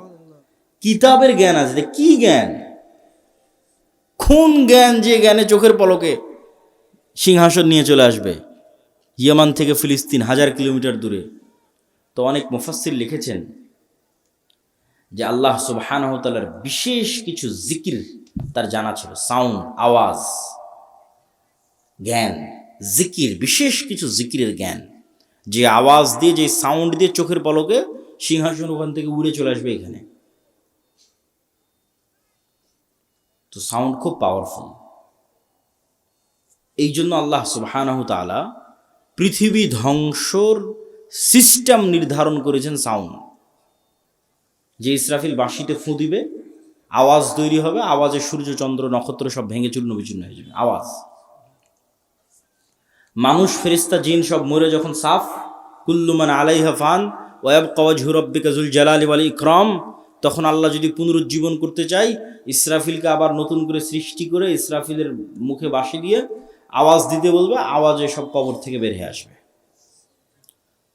কিতাবের জ্ঞান আছে। কি জ্ঞান? কোন জ্ঞান যে জ্ঞানে চোখের পলকে সিংহাসন নিয়ে চলে আসবে ইয়ামান থেকে ফিলিস্তিন, 1000 কিলোমিটার দূরে। তো অনেক মুফাসসির লিখেছেন যে আল্লাহ সুবহানাহু ওয়া তাআলার বিশেষ কিছু জিকির তার জানা ছিল, সাউন্ড, আওয়াজ, জ্ঞান, জিকির, বিশেষ কিছু জিকিরের জ্ঞান, যে আওয়াজ দিয়ে, যে সাউন্ড দিয়ে চোখের পলকে সিংহাসন ওখান থেকে উড়ে চলে আসবে এখানে। তো সাউন্ড খুব পাওয়ারফুল। এই জন্য আল্লাহ সুবহানাহু ওয়া তাআলা পৃথিবী ধ্বংসর সিস্টেম নির্ধারণ করেছেন সাউন্ড। যে ইসরাফিল বাঁশিতে ফুঁ দিবে, আওয়াজ তৈরি হবে, আওয়াজে সূর্য চন্দ্র নক্ষত্র সব ভেঙে চূর্ণ বিচূর্ণ হয়ে যাবে, আওয়াজ। মানুষ, ফেরেশতা, জিন সব মরে যখন সাফ, কুল্লু মান আলাইহা ফান ওয়া ইয়াবকা ওয়াজহু রাব্বিকা যুল জালালি ওয়াল ইকরাম, তখন আল্লাহ যদি পুনরুজ্জীবন করতে চাই, ইসরাফিলকে আবার নতুন করে সৃষ্টি করে ইসরাফিলের মুখে বাঁশি দিয়ে আওয়াজ দিতে বলবে, আওয়াজে সব কবর থেকে বের হয়ে আসবে।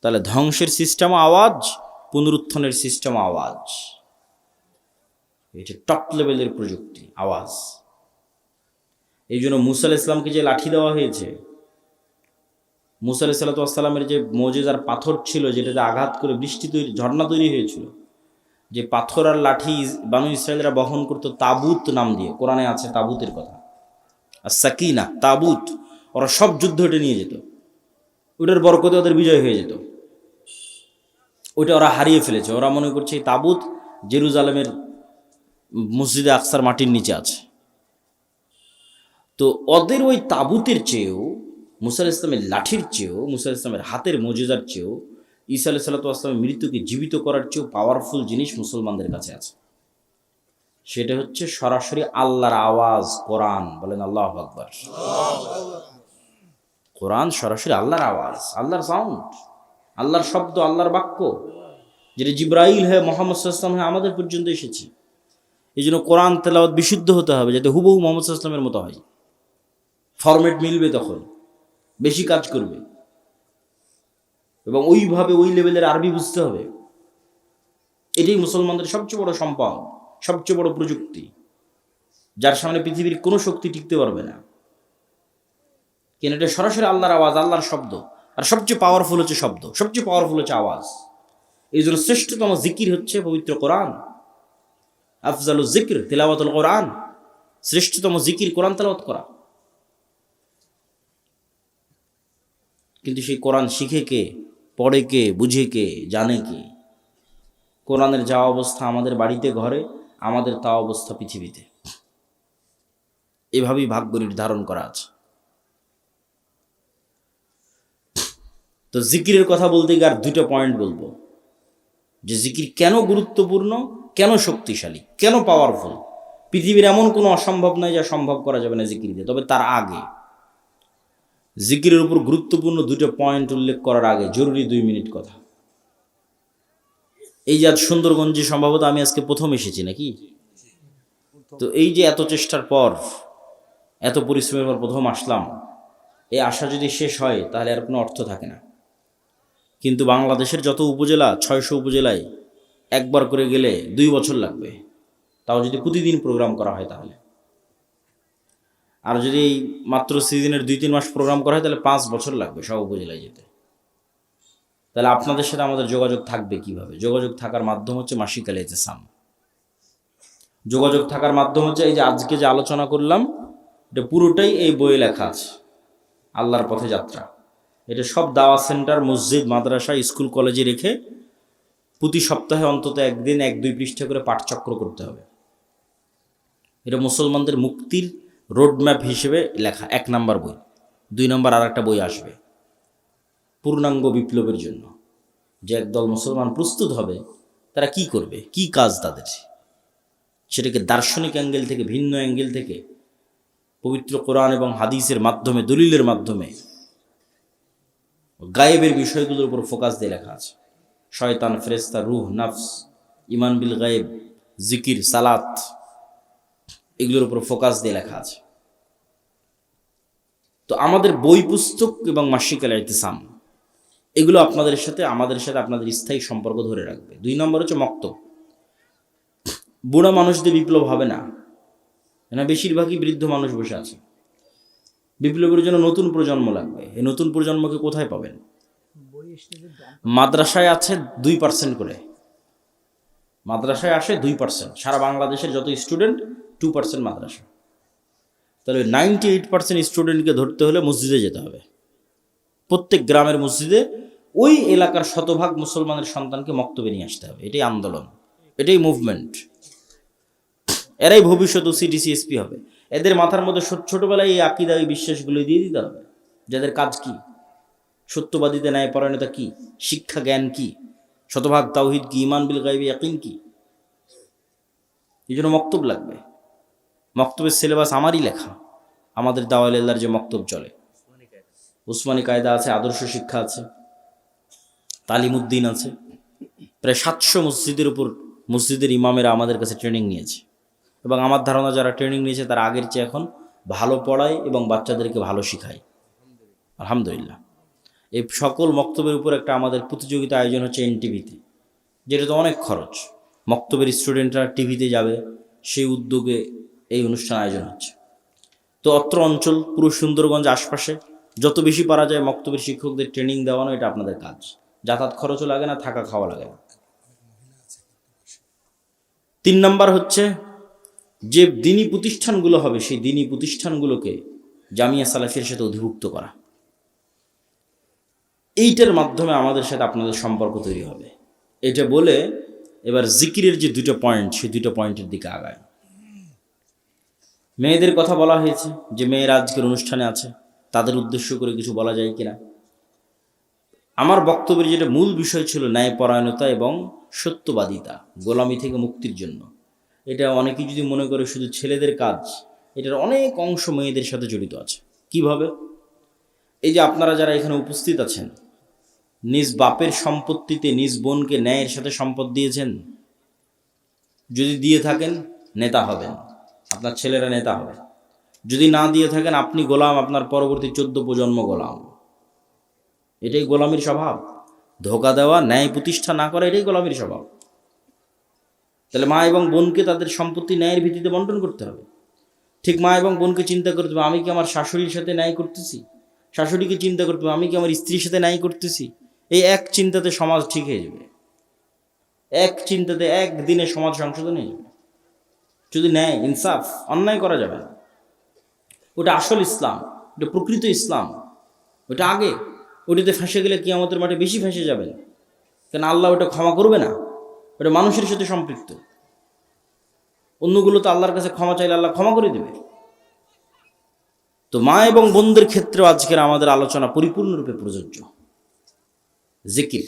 তাহলে ধ্বংসের সিস্টেম আওয়াজ, পুনরুত্থানের সিস্টেম আওয়াজ। এটা টপ লেভেলের প্রযুক্তি, আওয়াজ। এই জন্য মুসা আলাইহিস সালামকে যে লাঠি দেওয়া হয়েছে, মুসা আলাইহিস সালামের যে মুজিজার পাথর ছিল, যেটাতে আঘাত করে বৃষ্টি তৈরি, ঝর্ণা তৈরি হয়েছিল, যে পাথর আর লাঠি বানু ইসরায়েলরা বহন করতো তাবুত নাম দিয়ে, কোরআনে আছে তাবুতের কথা, আর সাকিনা, তাবুত। ওরা সব যুদ্ধ ওটা নিয়ে যেত, ওটার বরকতে ওদের বিজয় হয়ে যেত। ওইটা ওরা হারিয়ে ফেলেছে। ওরা মনে করছে এই তাবুত জেরুজালেমের মসজিদে আকসার মাটির নিচে আছে। তো ওদের ওই তাবুতের চেয়েও, মুসা আলাইহিস সালামের লাঠির চেয়েও, মুসা আলাইহিস সালামের হাতের মুজিজার চেয়েও, ঈসা আলাইহিস সালামের মৃত্যুকে জীবিত করার চেয়েও পাওয়ারফুল জিনিস মুসলমানদের কাছে আছে। সেটা হচ্ছে সরাসরি আল্লাহর আওয়াজ, কোরআন। বলেন আল্লাহু আকবার। কোরআন সরাসরি আল্লাহর আওয়াজ, আল্লাহর সাউন্ড, আল্লাহর শব্দ, আল্লাহর বাক্য, যেটা জিবরাইল হয়ে মুহাম্মদ সাল্লাল্লাহু আলাইহি ওয়াসাল্লাম হয়ে আমাদের পর্যন্ত এসেছে। এই জন্য কোরআন তেলাওয়াত বিশুদ্ধ হতে হবে, যাতে হুবহু মুহাম্মদ সাল্লাল্লাহু আলাইহি ওয়াসাল্লামের মতো হয়। ফরম্যাট মিলবে, তখন বেশি কাজ করবে, এবং ওইভাবে ওই লেভেলের আরবি বুঝতে হবে। এটাই মুসলমানদের সবচেয়ে বড় সম্পদ, সবচেয়ে বড় প্রযুক্তি, যার সামনে পৃথিবীর কোনো শক্তি টিকতে পারবে না। কেন? এটা সরাসরি আল্লাহর আওয়াজ, আল্লাহর শব্দ। আর সবচেয়ে পাওয়ারফুল হচ্ছে শব্দ, সবচেয়ে পাওয়ারফুল হচ্ছে আওয়াজ। এই জন্য শ্রেষ্ঠতম জিকির হচ্ছে পবিত্র কোরআন। আফজালুজ জিকর তিলাওয়াতুল কোরআন, শ্রেষ্ঠতম জিকির কোরআন তেলাওয়াত করা। কিন্তু সেই কোরআন শিখে কে? পড়ে কে, বুঝে কে, জানে কে? কোরআনের যা অবস্থা আমাদের বাড়িতে ঘরে, আমাদের তা অবস্থা পৃথিবীতে। এভাবেই ভাগ্য নির্ধারণ করা আছে। তো জিকিরের কথা বলতে গিয়ে আর দুটো পয়েন্ট বলবো, যে জিকির কেন গুরুত্বপূর্ণ, কেন শক্তিশালী, কেন পাওয়ারফুল। পৃথিবীর এমন কোনো অসম্ভব নয় যা সম্ভব করা যাবে না জিকির দিয়ে। তবে তার আগে জিকিরের উপর গুরুত্বপূর্ণ দুটো পয়েন্ট উল্লেখ করার আগে জরুরি 2 মিনিট কথা। এই যে আজ সুন্দরগঞ্জে সম্ভবত আমি আজকে প্রথম এসেছি নাকি? তো এই যে এত চেষ্টার পর, এত পরিশ্রমের পর প্রথম আসলাম, এই আশা যদি শেষ হয় তাহলে আর কোনো অর্থ থাকে না। কিন্তু বাংলাদেশের যত উপজেলা, 600 উপজেলায় একবার করে গেলে 2 বছর লাগবে, তাও যদি প্রতিদিন প্রোগ্রাম করা হয় তাহলে। আর যদি মাত্র সিজনের 2-3 মাস প্রোগ্রাম করা হয় তাহলে 5 বছর লাগবে সব উপজেলায় যেতে। তাহলে আপনাদের সাথে আমাদের যোগাযোগ থাকবে কিভাবে? যোগাযোগ থাকার মাধ্যম হচ্ছে মাসিক আল ইতিসাম। যোগাযোগ থাকার মাধ্যম হচ্ছে এই যে আজকে যে আলোচনা করলাম, এটা পুরোটাই এই বইয়ে লেখা আছে, আল্লাহর পথে যাত্রা। এটা সব দাওয়া সেন্টার, মসজিদ, মাদ্রাসা, স্কুল, কলেজে রেখে প্রতি সপ্তাহে অন্তত একদিন 1-2 পৃষ্ঠা করে পাঠচক্র করতে হবে। এটা মুসলমানদের মুক্তির রোডম্যাপ হিসেবে লেখা 1 নাম্বার বই। 2 নম্বর আর একটা বই আসবে পূর্ণাঙ্গ বিপ্লবের জন্য, যে একদল মুসলমান প্রস্তুত হবে তারা কি করবে, কি কাজ তাদের, সেটাকে দার্শনিক অ্যাঙ্গেল থেকে, ভিন্ন অ্যাঙ্গেল থেকে, পবিত্র কোরআন এবং হাদিসের মাধ্যমে, দলিলের মাধ্যমে গায়েবের বিষয়গুলোর উপর ফোকাস দিয়ে লেখা আছে। শয়তান, ফেরেশতা, রূহ, নফস, ইমান বিল গায়েব, জিকির, সালাত, এগুলোর উপর ফোকাস দিয়ে লেখা আছে। তো আমাদের বই পুস্তক এবং মাসিক আল ইতিসাম, এগুলো আপনাদের সাথে, আমাদের সাথে আপনাদের স্থায়ী সম্পর্ক ধরে রাখবে। 2 নম্বর হচ্ছে মক্তব। বুড়া মানুষদের বিপ্লব হবে না, না, বেশিরভাগই বৃদ্ধ মানুষ বসে আছে। বিপ্লবের জন্য নতুন প্রজন্ম লাগবে। এই নতুন প্রজন্মকে কোথায় পাবেন? মাদ্রাসায় আছে 2% করে, মাদ্রাসায় আসে 2%। সারা বাংলাদেশের যত স্টুডেন্ট 2% মাদ্রাসা। তাহলে 98% স্টুডেন্টকে ধরতে হলে মসজিদে যেতে হবে। প্রত্যেক গ্রামের মসজিদে ওই এলাকার শতভাগ মুসলমানের সন্তানকে মক্তবে নিয়ে আসতে হবে। এটাই আন্দোলন, এটাই মুভমেন্ট। এরাই ভবিষ্যৎ ওসিডিসি এসপি হবে। এদের মাথার মধ্যে ছোটবেলায় এই আকিদা, এই বিশ্বাসগুলো দিয়ে দিতে হবে। যাদের কাজ কি, সত্যবাদিতা, ন্যায় পরায়ণতা কি, শিক্ষা জ্ঞান কি, শতভাগ তাওহীদ কি, ইমান বিল গায়বি ইয়াকিন কি। এই জন্য মক্তব লাগবে। মক্তবের সিলেবাস আমারই লেখা। আমাদের দাওয়াল আল্লাহর যে মক্তব চলে, উসমানী কায়দা আছে, আদর্শ শিক্ষা আছে, তালিমউদ্দিন আছে। প্রায় 700 মসজিদের উপর মসজিদের ইমামেরা আমাদের কাছে ট্রেনিং নিয়েছে, এবং আমার ধারণা যারা ট্রেনিং নিয়েছে তারা আগের চেয়ে এখন ভালো পড়ায় এবং বাচ্চাদেরকে ভালো শেখায়, আলহামদুলিল্লাহ। এই সকল মক্তবের উপর একটা আমাদের প্রতিযোগিতা আয়োজন হচ্ছে এনটিভিতে, যেটাতে অনেক খরচ। মক্তবের স্টুডেন্টরা টিভিতে যাবে, সেই উদ্যোগে এই অনুষ্ঠান আয়োজন হচ্ছে। তো অত্র অঞ্চল, পুরো সুন্দরগঞ্জ আশপাশে যত বেশি পারা যায় মক্তবের শিক্ষকদের ট্রেনিং দেওয়ানো, এটা আপনাদের কাজ। যাতায়াত খরচও লাগে না, থাকা খাওয়া লাগে না। 3 নম্বর হচ্ছে যে দিনী প্রতিষ্ঠানগুলো হবে, সেই দিনী প্রতিষ্ঠানগুলোকে জামিয়া সালাফিয়ার সাথে অধিভুক্ত করা। এইটার মাধ্যমে আমাদের সাথে আপনাদের সম্পর্ক তৈরি হবে। এটা বলে এবার জিকিরের যে 2টা পয়েন্ট, সেই 2টা পয়েন্টের দিকে আগায়। মেয়েদের কথা বলা হয়েছে, যে মেয়েরা আজকের অনুষ্ঠানে আছে, তাদের উদ্দেশ্য করে কিছু বলা যায় কিনা। আমার বক্তব্যের যেটা মূল বিষয় ছিল ন্যায়পরায়ণতা এবং সত্যবাদিতা, গোলামি থেকে মুক্তির জন্য। এটা অনেকেই যদি মনে করে শুধু ছেলেদের কাজ, এটার অনেক অংশ মেয়েদের সাথে জড়িত আছে। কিভাবে? এই যে আপনারা যারা এখানে উপস্থিত আছেন, নিজ বাপের সম্পত্তিতে নিজ বোনকে ন্যায়ের সাথে সম্পদ দিয়েছেন? যদি দিয়ে থাকেন, নেতা হবেন, আপনার ছেলেরা নেতা হবে। যদি না দিয়ে থাকেন, আপনি গোলাম, আপনার পরবর্তী 14 প্রজন্ম গোলাম। এটাই গোলামির স্বভাব। ধোঁকা দেওয়া, ন্যায় প্রতিষ্ঠা না করা, এটাই গোলামির স্বভাব। তাহলে মা এবং বোনকে তাদের সম্পত্তি ন্যায়ের ভিত্তিতে বন্টন করতে হবে। ঠিক মা এবং বোনকে চিন্তা করতে হবে, আমি কি আমার শাশুড়ির সাথে ন্যায় করতেছি? শাশুড়িকে চিন্তা করতে হবে, আমি কি আমার স্ত্রীর সাথে ন্যায় করতেছি? এই এক চিন্তাতে সমাজ ঠিক হয়ে যাবে। এক চিন্তাতে একদিনে সমাজ সংশোধন হয়ে যাবে। যদি ন্যায়, ইনসাফ, অন্যায় করা যাবে না। ওটা আসল ইসলাম, ওটা প্রকৃত ইসলাম, ওটা আগে। ওটাতে ফেঁসে গেলে কিয়ামতের মাঠে বেশি ফেঁসে যাবেন, কেন আল্লাহ ওটা ক্ষমা করবে না, ওটা মানুষের সাথে সম্পৃক্ত। অন্যগুলো তো আল্লাহর কাছে ক্ষমা চাইলে আল্লাহ ক্ষমা করে দেবে। তো মা এবং বোনদের ক্ষেত্রেও আজকের আমাদের আলোচনা পরিপূর্ণরূপে প্রযোজ্য। জিকির,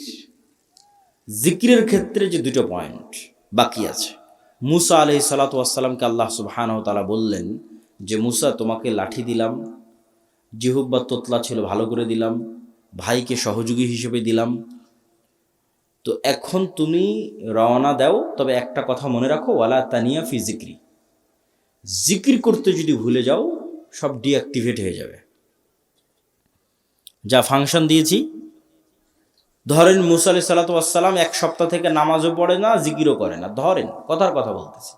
জিকিরের ক্ষেত্রে যে দুটো পয়েন্ট বাকি আছে। মুসা আলাইহিস সালাতু ওয়াস সালামকে আল্লাহ সুবহানাহু ওয়া তাআলা বললেন যে মুসা, তোমাকে লাঠি দিলাম, জিহ্বা তোতলা ছিল ভালো করে দিলাম, ভাইকে সহযোগী হিসেবে দিলাম, তো এখন তুমি রওনা দাও, তবে একটা কথা মনে রাখো, ওয়ালা তানিয়া ফি জিক্রি, জিকির করতে যদি ভুলে যাও সব ডিঅ্যাক্টিভেট হয়ে যাবে। যা ফাংশন দিয়েছি, ধরেন মুসা আলাইহিস সালাতু ওয়াস সালাম এক সপ্তাহ থেকে নামাজও পড়ে না, জিকিরও করে না, ধরেন কথার কথা বলতেছি,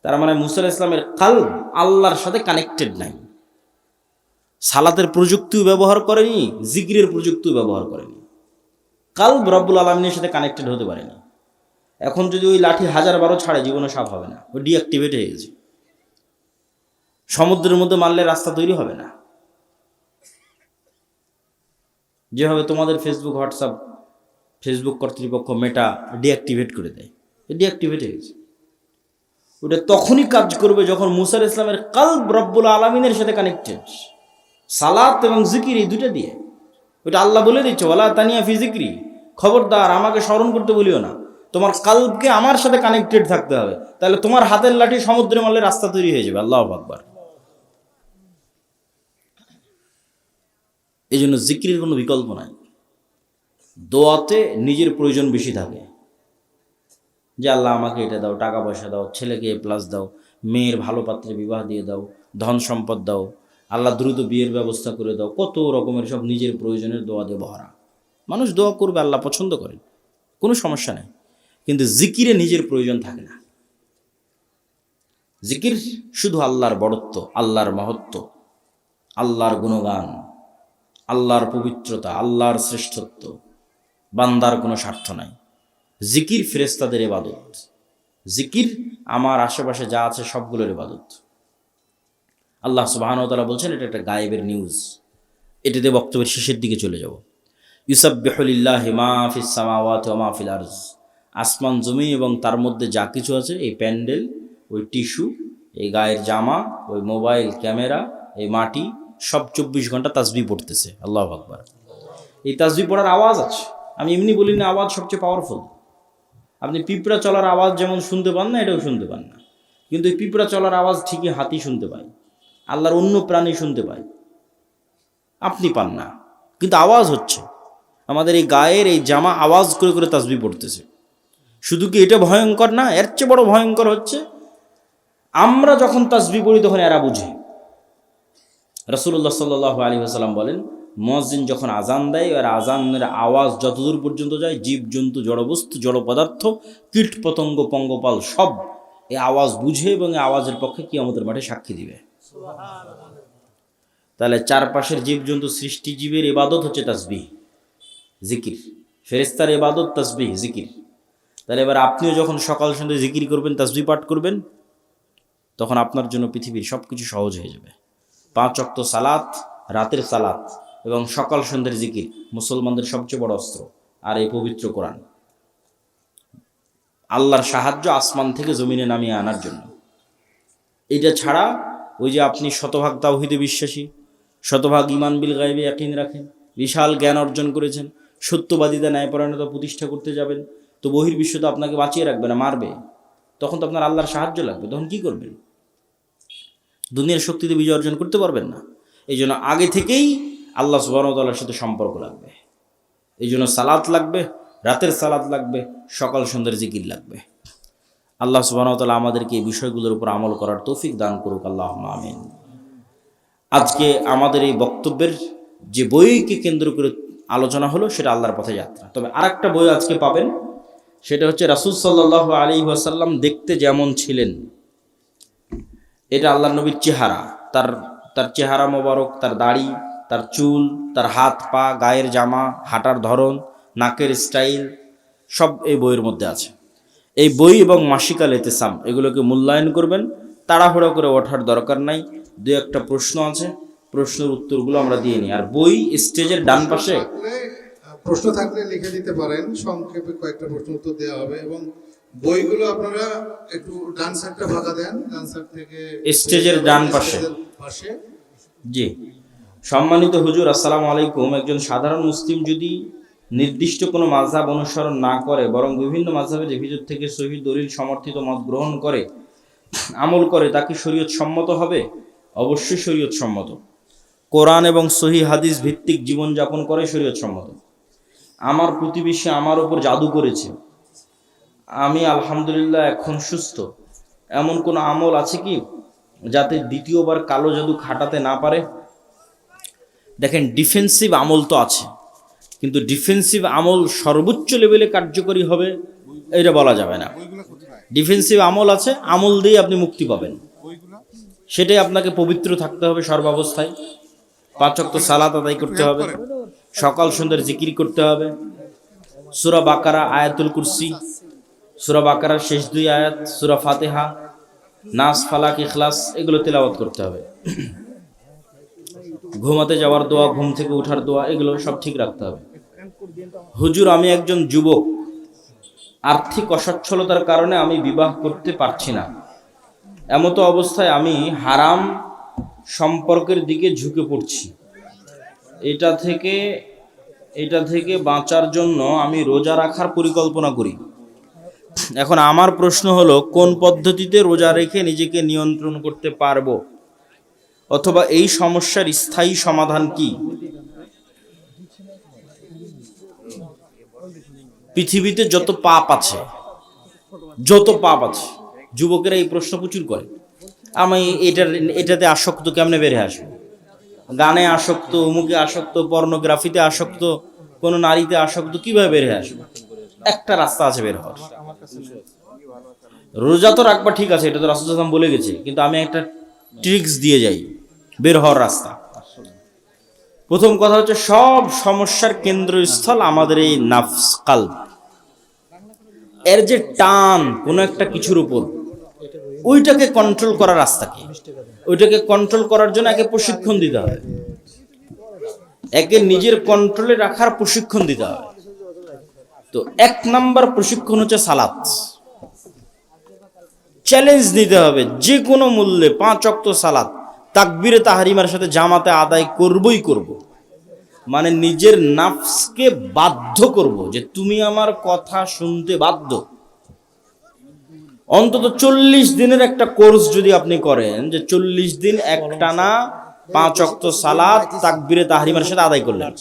তার মানে মুসা আলাইহিস সালামের কালব আল্লাহর সাথে কানেক্টেড নাই। সালাতের প্রযুক্তিও ব্যবহার করেনি, জিকিরের প্রযুক্তিও ব্যবহার করেনি, কালব রব্বুল আলামিনের সাথে কানেক্টেড হতে পারেনি। এখন যদি ওই লাঠি 1000 ছাড়ে জীবনে সাফ হবে না, ওই ডিঅ্যাক্টিভেট হয়ে গেছে। সমুদ্রের মধ্যে মারলে রাস্তা তৈরি হবে না। যেভাবে তোমাদের ফেসবুক, হোয়াটসঅ্যাপ, ফেসবুক কর্তৃপক্ষ মেটা ডিঅ্যাক্টিভেট করে দেয়, ডিঅ্যাক্টিভেট হয়ে গেছে। ওটা তখনই কাজ করবে যখন মুসা আলাইহিস সালামের কালব রব্বুল আলামিনের সাথে কানেক্টেড, সালাত এবং জিকির এই দুটো দিয়ে। ওটা আল্লাহ বলে দিচ্ছে, ওয়ালা তানিয়া ফি জিক্রি, খবরদার আমাকে স্মরণ করতে বলিও না, তোমার কালবকে আমার সাথে কানেক্টেড থাকতে হবে, তাহলে তোমার হাতের লাঠি সমুদ্রে মারলে রাস্তা তৈরি হয়ে যাবে। আল্লাহু আকবার। এই জন্য জিকিরের কোনো বিকল্প নাই। দোয়াতে নিজের প্রয়োজন বেশি থাকে, যে আল্লাহ আমাকে এটা দাও, টাকা পয়সা দাও, ছেলেকে A+ দাও, মেয়ের ভালো পাত্রে বিবাহ দিয়ে দাও, ধন সম্পদ দাও, আল্লাহ দ্রুত বিয়ের ব্যবস্থা করে দাও, কত রকমের সব নিজের প্রয়োজনের দোয়া দিয়ে ভরা। মানুষ দোয়া করবে, আল্লাহ পছন্দ করেন, কোনো সমস্যা নেই, কিন্তু জিকিরে নিজের প্রয়োজন থাকে না। জিকির শুধু আল্লাহর বড়ত্ব, আল্লাহর মহত্ব, আল্লাহর গুণগান, আল্লাহর পবিত্রতা, আল্লাহর শ্রেষ্ঠত্ব, বান্দার কোনো স্বার্থ নাই। জিকির ফেরেশতাদের ইবাদত, জিকির আমার আশেপাশে যা আছে সবগুলোর ইবাদত। আল্লাহ সুবহানাহু ওয়া তাআলা বলছেন, এটা একটা গায়েবের নিউজ। এটাতে বক্তব্যের শেষের দিকে চলে যাব। ইউসাব্বিহু লিল্লাহি মা ফিস সামাওয়াতি ওয়া মা ফিল আরজ, আসমান জমি এবং তার মধ্যে যা কিছু আছে, এই প্যান্ডেল, ওই টিস্যু, এই গায়ের জামা, ওই মোবাইল ক্যামেরা, এই মাটি, সব 24 ঘন্টা তাসবিহ পড়তেছে। আল্লাহু আকবার। এই তাসবিহ পড়ার আওয়াজ আছে, আমি এমনি বলি না, আওয়াজ সবচেয়ে পাওয়ারফুল। আপনি পিঁপড়া চলার আওয়াজ যেমন শুনতে পান না, এটাও শুনতে পান না, কিন্তু এই পিঁপড়া চলার আওয়াজ ঠিকই হাতি শুনতে পায়, আল্লাহর অন্য প্রাণী শুনতে পায়, আপনি পান না, কিন্তু আওয়াজ হচ্ছে। আমাদের এই গায়ের এই জামা আওয়াজ করে করে তাসবিহ পড়তেছে। শুধু কি এটা ভয়ঙ্কর না, এর চেয়ে বড় ভয়ঙ্কর হচ্ছে আমরা যখন তাসবিহ পড়ি তখন এরা বুঝে। রাসূলুল্লাহ সাল্লাল্লাহু আলাইহি ওয়াসাল্লাম বলেন, মুয়াজ্জিন যখন আজান দেয়, আর আজানের আওয়াজ যতদূর পর্যন্ত যায়, জীবজন্তু, জড়বস্তু, জড় পদার্থ, কীট পতঙ্গ, পঙ্গপাল সব এই আওয়াজ বুঝে এবং এই আওয়াজের পক্ষে কিয়ামতের মাঠে সাক্ষী দিবে। তাহলে চারপাশের জীবজন্তু, সৃষ্টিজীবের ইবাদত হচ্ছে তাসবিহ, জিকির। ফেরেশতার ইবাদত তাসবিহ, জিকির। তাহলে এবার আপনিও যখন সকাল সন্ধ্যা জিকির করবেন, তাসবিহ পাঠ করবেন, তখন আপনার জন্য পৃথিবীর সব কিছু সহজ হয়ে যাবে। 5 ওয়াক্ত সালাত, রাতের সালাত এবং সকাল সন্ধ্যের জিকির মুসলমানদের সবচেয়ে বড় অস্ত্র। আর এই পবিত্র কোরআন আল্লাহর সাহায্য আসমান থেকে জমিনে নামিয়ে আনার জন্য। এটা ছাড়া ওই যে আপনি শতভাগ তাওহীদে বিশ্বাসী, শতভাগ ঈমান বিল গায়বে ইয়াকিন রাখেন, বিশাল জ্ঞান অর্জন করেছেন, সত্যবাদিতা, ন্যায়পরায়ণতা প্রতিষ্ঠা করতে যাবেন, তো বহির্বিশ্ব তো আপনাকে বাঁচিয়ে রাখবে না, মারবে। তখন তো আপনার আল্লাহর সাহায্য লাগবে, তখন কি করবেন? দুনিয়ার শক্তিতে বিজয় অর্জন করতে পারবেন না। এই জন্য আগে থেকেই আল্লাহ সুবহানাহু ওয়া তাআলার সাথে সম্পর্ক লাগবে। এই জন্য সালাত লাগবে, রাতের সালাত লাগবে, সকাল সন্ধ্যার জিকির লাগবে। আল্লাহ সুবহানাহু ওয়া তাআলা আমাদেরকে এই বিষয়গুলোর উপর আমল করার তৌফিক দান করুক, আল্লাহুম্মা আমিন। আজকে আমাদের এই বক্তব্যের যে বইকে কেন্দ্র করে আলোচনা হলো, সেটা আল্লাহর পথে যাত্রা। তবে আরেকটা বই আজকে পাবেন, সেটা হচ্ছে রাসূল সাল্লাল্লাহু আলাইহি ওয়াসাল্লাম দেখতে যেমন ছিলেন, এটা আল্লাহর নবীর চেহারা, তার চেহারা মোবারক, তার দাড়ি, তার চুল, তার হাত পা, গায়ের জামা, হাঁটার ধরন, নাকের স্টাইল, সব এই বইয়ের মধ্যে আছে। এই বই এবং মাসিকাল ইতিসাম এগুলোকে মূল্যায়ন করবেন, তাড়াহুড়ো করে ওঠার দরকার নাই। 2-1টা প্রশ্ন আছে, প্রশ্নের উত্তরগুলো আমরা দিয়ে নিই। আর বই স্টেজের ডান পাশে। প্রশ্ন থাকলে লিখে দিতে পারেন, সংক্ষেপে কয়েকটা প্রশ্ন উত্তর দেওয়া হবে। এবং বইগুলো আপনারা একটু ডান সাইডটা ফাঁকা দেন, ডান সাইড থেকে স্টেজের ডান পাশে। জি, সম্মানিত হুজুর আসসালামু আলাইকুম। একজন সাধারণ মুসলিম যদি নির্দিষ্ট কোনো মাযহাব অনুসরণ না করে বরং বিভিন্ন মাযহাবের ভিতর থেকে সহিহ দলিল সমর্থিত মত গ্রহণ করে আমল করে, তাকে শরীয়ত সম্মত হবে? অবশ্যই শরীয়ত সম্মত। কোরআন এবং সহিহ হাদিস ভিত্তিক জীবনযাপন করে শরীয়ত সম্মত। আমার প্রতিবেশী আমার ওপর জাদু করেছে, আমি আলহামদুলিল্লাহ এখন সুস্থ, এমন কোনো আমল আছে কি যাতে দ্বিতীয়বার কালো জাদু খাটাতে না পারে? দেখেন, ডিফেন্সিভ আমল তো আছে, কিন্তু ডিফেন্সিভ আমল সর্বোচ্চ লেভেলে কার্যকরী হবে এটা বলা যাবে না। ডিফেন্সিভ আমল আছে, আমল দিয়ে আপনি মুক্তি পাবেন। সেটাই আপনাকে পবিত্র থাকতে হবে সর্বাবস্থায়। 5 ওয়াক্ত সালাত আদায় করতে হবে, সকাল সন্ধ্যার জিকির করতে হবে, সূরা বাকারা, আয়াতুল কুরসি, সূরা বাকারার শেষ 2 আয়াত, সূরা ফাতিহা, নাস, ফালাক, ইখলাস এগুলো তেলাওয়াত করতে হবে। ঘুমাতে যাওয়ার দোয়া, ঘুম থেকে ওঠার দোয়া এগুলো সব ঠিক রাখতে হবে। হুজুর, আমি একজন যুবক, আর্থিক অসচ্ছলতার কারণে আমি বিবাহ করতে পারছি না। এমতো অবস্থায় আমি হারাম সম্পর্কের দিকে ঝুঁকে পড়ছি। এটা থেকে বাঁচার জন্য আমি রোজা রাখার পরিকল্পনা করি। এখন আমার প্রশ্ন হলো, কোন পদ্ধতিতে রোজা রেখে নিজেকে নিয়ন্ত্রণ করতে পারবো, অথবা এই সমস্যার স্থায়ী সমাধান কি? পৃথিবীতে যত পাপ আছে যুবকেরা এই প্রশ্ন প্রচুর করে, আমি এটাতে আসক্ত, কেমনে বেরিয়ে আসবো? গানে আসক্ত, অমুকে আসক্ত, পর্নোগ্রাফিতে আসক্ত, কোনো নারীতে আসক্ত, কিভাবে বেরিয়ে আসবো? একটা রাস্তা আছে বের হওয়ার। রোজা তো রাখবা, ঠিক আছে, এটা তো রাসূল সাল্লাল্লাহু আলাইহি ওয়াসাল্লাম বলে গেছে, কিন্তু আমি একটা ট্রিক্স দিয়ে যাই বের হওয়ার রাস্তা। প্রথম কথা হচ্ছে, সব সমস্যার কেন্দ্রস্থল আমাদের এই নাফস, কালব। এর যে টান কোনো একটা কিছুর উপর, ওইটাকে কন্ট্রোল করার রাস্তা কি? ওইটাকে কন্ট্রোল করার জন্য একে প্রশিক্ষণ দিতে হবে, একে নিজের কন্ট্রোলে রাখার প্রশিক্ষণ দিতে হবে। তো 1 নাম্বার প্রশিক্ষণ হচ্ছে সালাত। চ্যালেঞ্জ নিতে হবে, যে কোনো মূল্যে 5 ওয়াক্ত সালাত তাকবীরে তাহরিমার সাথে জামাতে আদায় করবই করব। মানে নিজের নাফসকে বাধ্য করব যে তুমি আমার কথা শুনতে বাধ্য। অন্তত 40 দিনের একটা কোর্স যদি আপনি করেন, যে 40 দিন একটানা 5 ওয়াক্ত সালাত তাকবীরে তাহরিমার সাথে আদায় করলেন,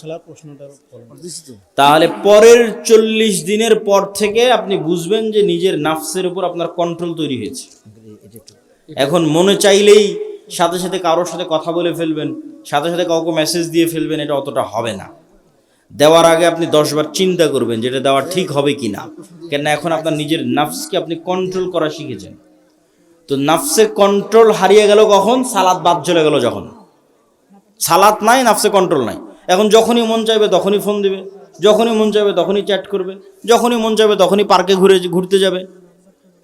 তাহলে পরের 40 দিনের পর থেকে আপনি বুঝবেন যে নিজের নাফসের উপর আপনার কন্ট্রোল তৈরি হয়েছে। এখন মনে চাইলেই সাথে সাথে কারোর সাথে কথা বলে ফেলবেন, সাথে সাথে কাউকে মেসেজ দিয়ে ফেলবেন, এটা অতটা হবে না। দেওয়ার আগে আপনি 10 বার চিন্তা করবেন যেটা দেওয়া ঠিক হবে কিনা। কেন, এখন আপনার নিজের নাফসকে আপনি কন্ট্রোল করা শিখেছেন। তো নাফসের কন্ট্রোল হারিয়ে গেল কখন? সালাত বাদ চলে গেল যখন। সালাত নাই, নাফসে কন্ট্রোল নাই। এখন যখনই মন চাইবে তখনই ফোন দিবে, যখনই মন চাইবে তখনই চ্যাট করবে, যখনই মন চাইবে তখনই পার্কে ঘুরতে যাবে।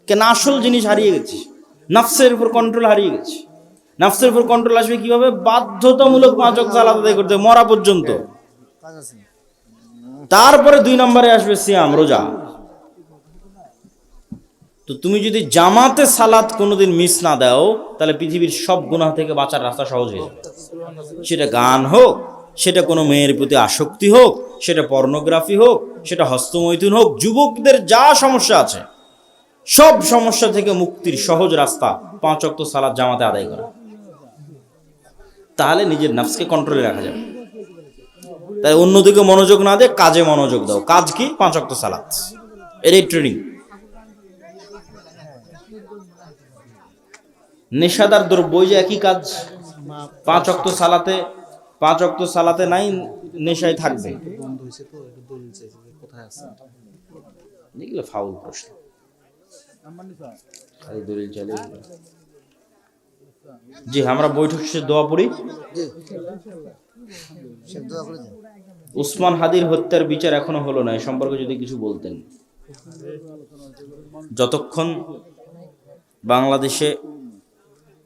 কেন, আসল জিনিস হারিয়ে গেছে, নাফসের উপর কন্ট্রোল হারিয়ে গেছে। নাফসের উপর কন্ট্রোল আসবে কিভাবে? বাধ্যতামূলক 5 ওয়াক্ত সালাত আদায় করতে, মরা পর্যন্ত। তারপরে 2 নম্বরে আসবে সিয়াম, রোজা। তো তুমি যদি জামাতে সালাত কোনোদিন মিস না দাও, তাহলে পৃথিবীর সব গুনাহ থেকে বাঁচার রাস্তা সহজ হয়ে যাবে। সেটা গান হোক, সেটা কোনো মেয়ের প্রতি আসক্তি হোক, সেটা পর্নোগ্রাফি হোক, সেটা হস্তমৈথুন হোক, যুবকদের যা সমস্যা আছে সব সমস্যা থেকে মুক্তির সহজ রাস্তা 5 ওয়াক্ত সালাত জামাতে আদায় করা। তাহলে নিজের নাফসকে কন্ট্রোলে রাখা যাবে। তাই অন্যদিকে মনোযোগ না দিয়ে কাজে মনোযোগ দাও। কাজ কি? 5 ওয়াক্ত সালাত, এটাই ট্রেনিং। নেশাদার দ্রব্য, যে একই কাজ। 5 ওয়াক্ত সালাতে নাই, নেশায় থাকবে। এগুলো ফাউল প্রশ্ন। জি, আমরা বৈঠক শেষে দোয়া পড়ি। উসমান হাদির হত্যার বিচার এখনো হলো না, এ সম্পর্কে যদি কিছু বলতেন। যতক্ষণ বাংলাদেশে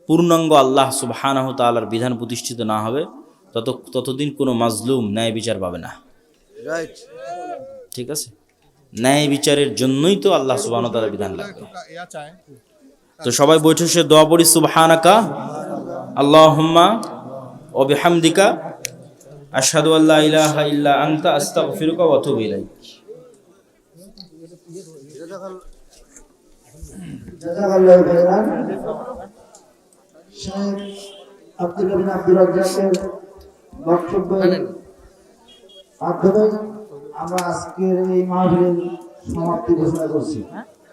পূর্ণাঙ্গ আল্লাহ সুবহানাহু তাআলার বিধান প্রতিষ্ঠিত না হবে ততদিন কোনো মাজলুম ন্যায় বিচার পাবে না। ঠিক আছে, ন্যায় বিচারের জন্যই তো আল্লাহ সুবহানাহু তাআলার বিধান লাগবে। তো সবাই বৈঠক শেষে দোয়া পড়ি, সুবহানাকা আল্লাহুম্মা ওয়া বিহামদিকা আশহাদু আল্লা ইলাহা ইল্লা আনতা আস্তাগফিরুকা ওয়া আতুবু ইলাইক। জাযাকাল্লাহু খাইরান। শেখ আব্দুল করিম আব্দুর রাজ্জাকের বক্তব্যের মাধ্যমে আমরা আজকের এই মাহফিলের সমাপ্তি ঘোষণা করছি।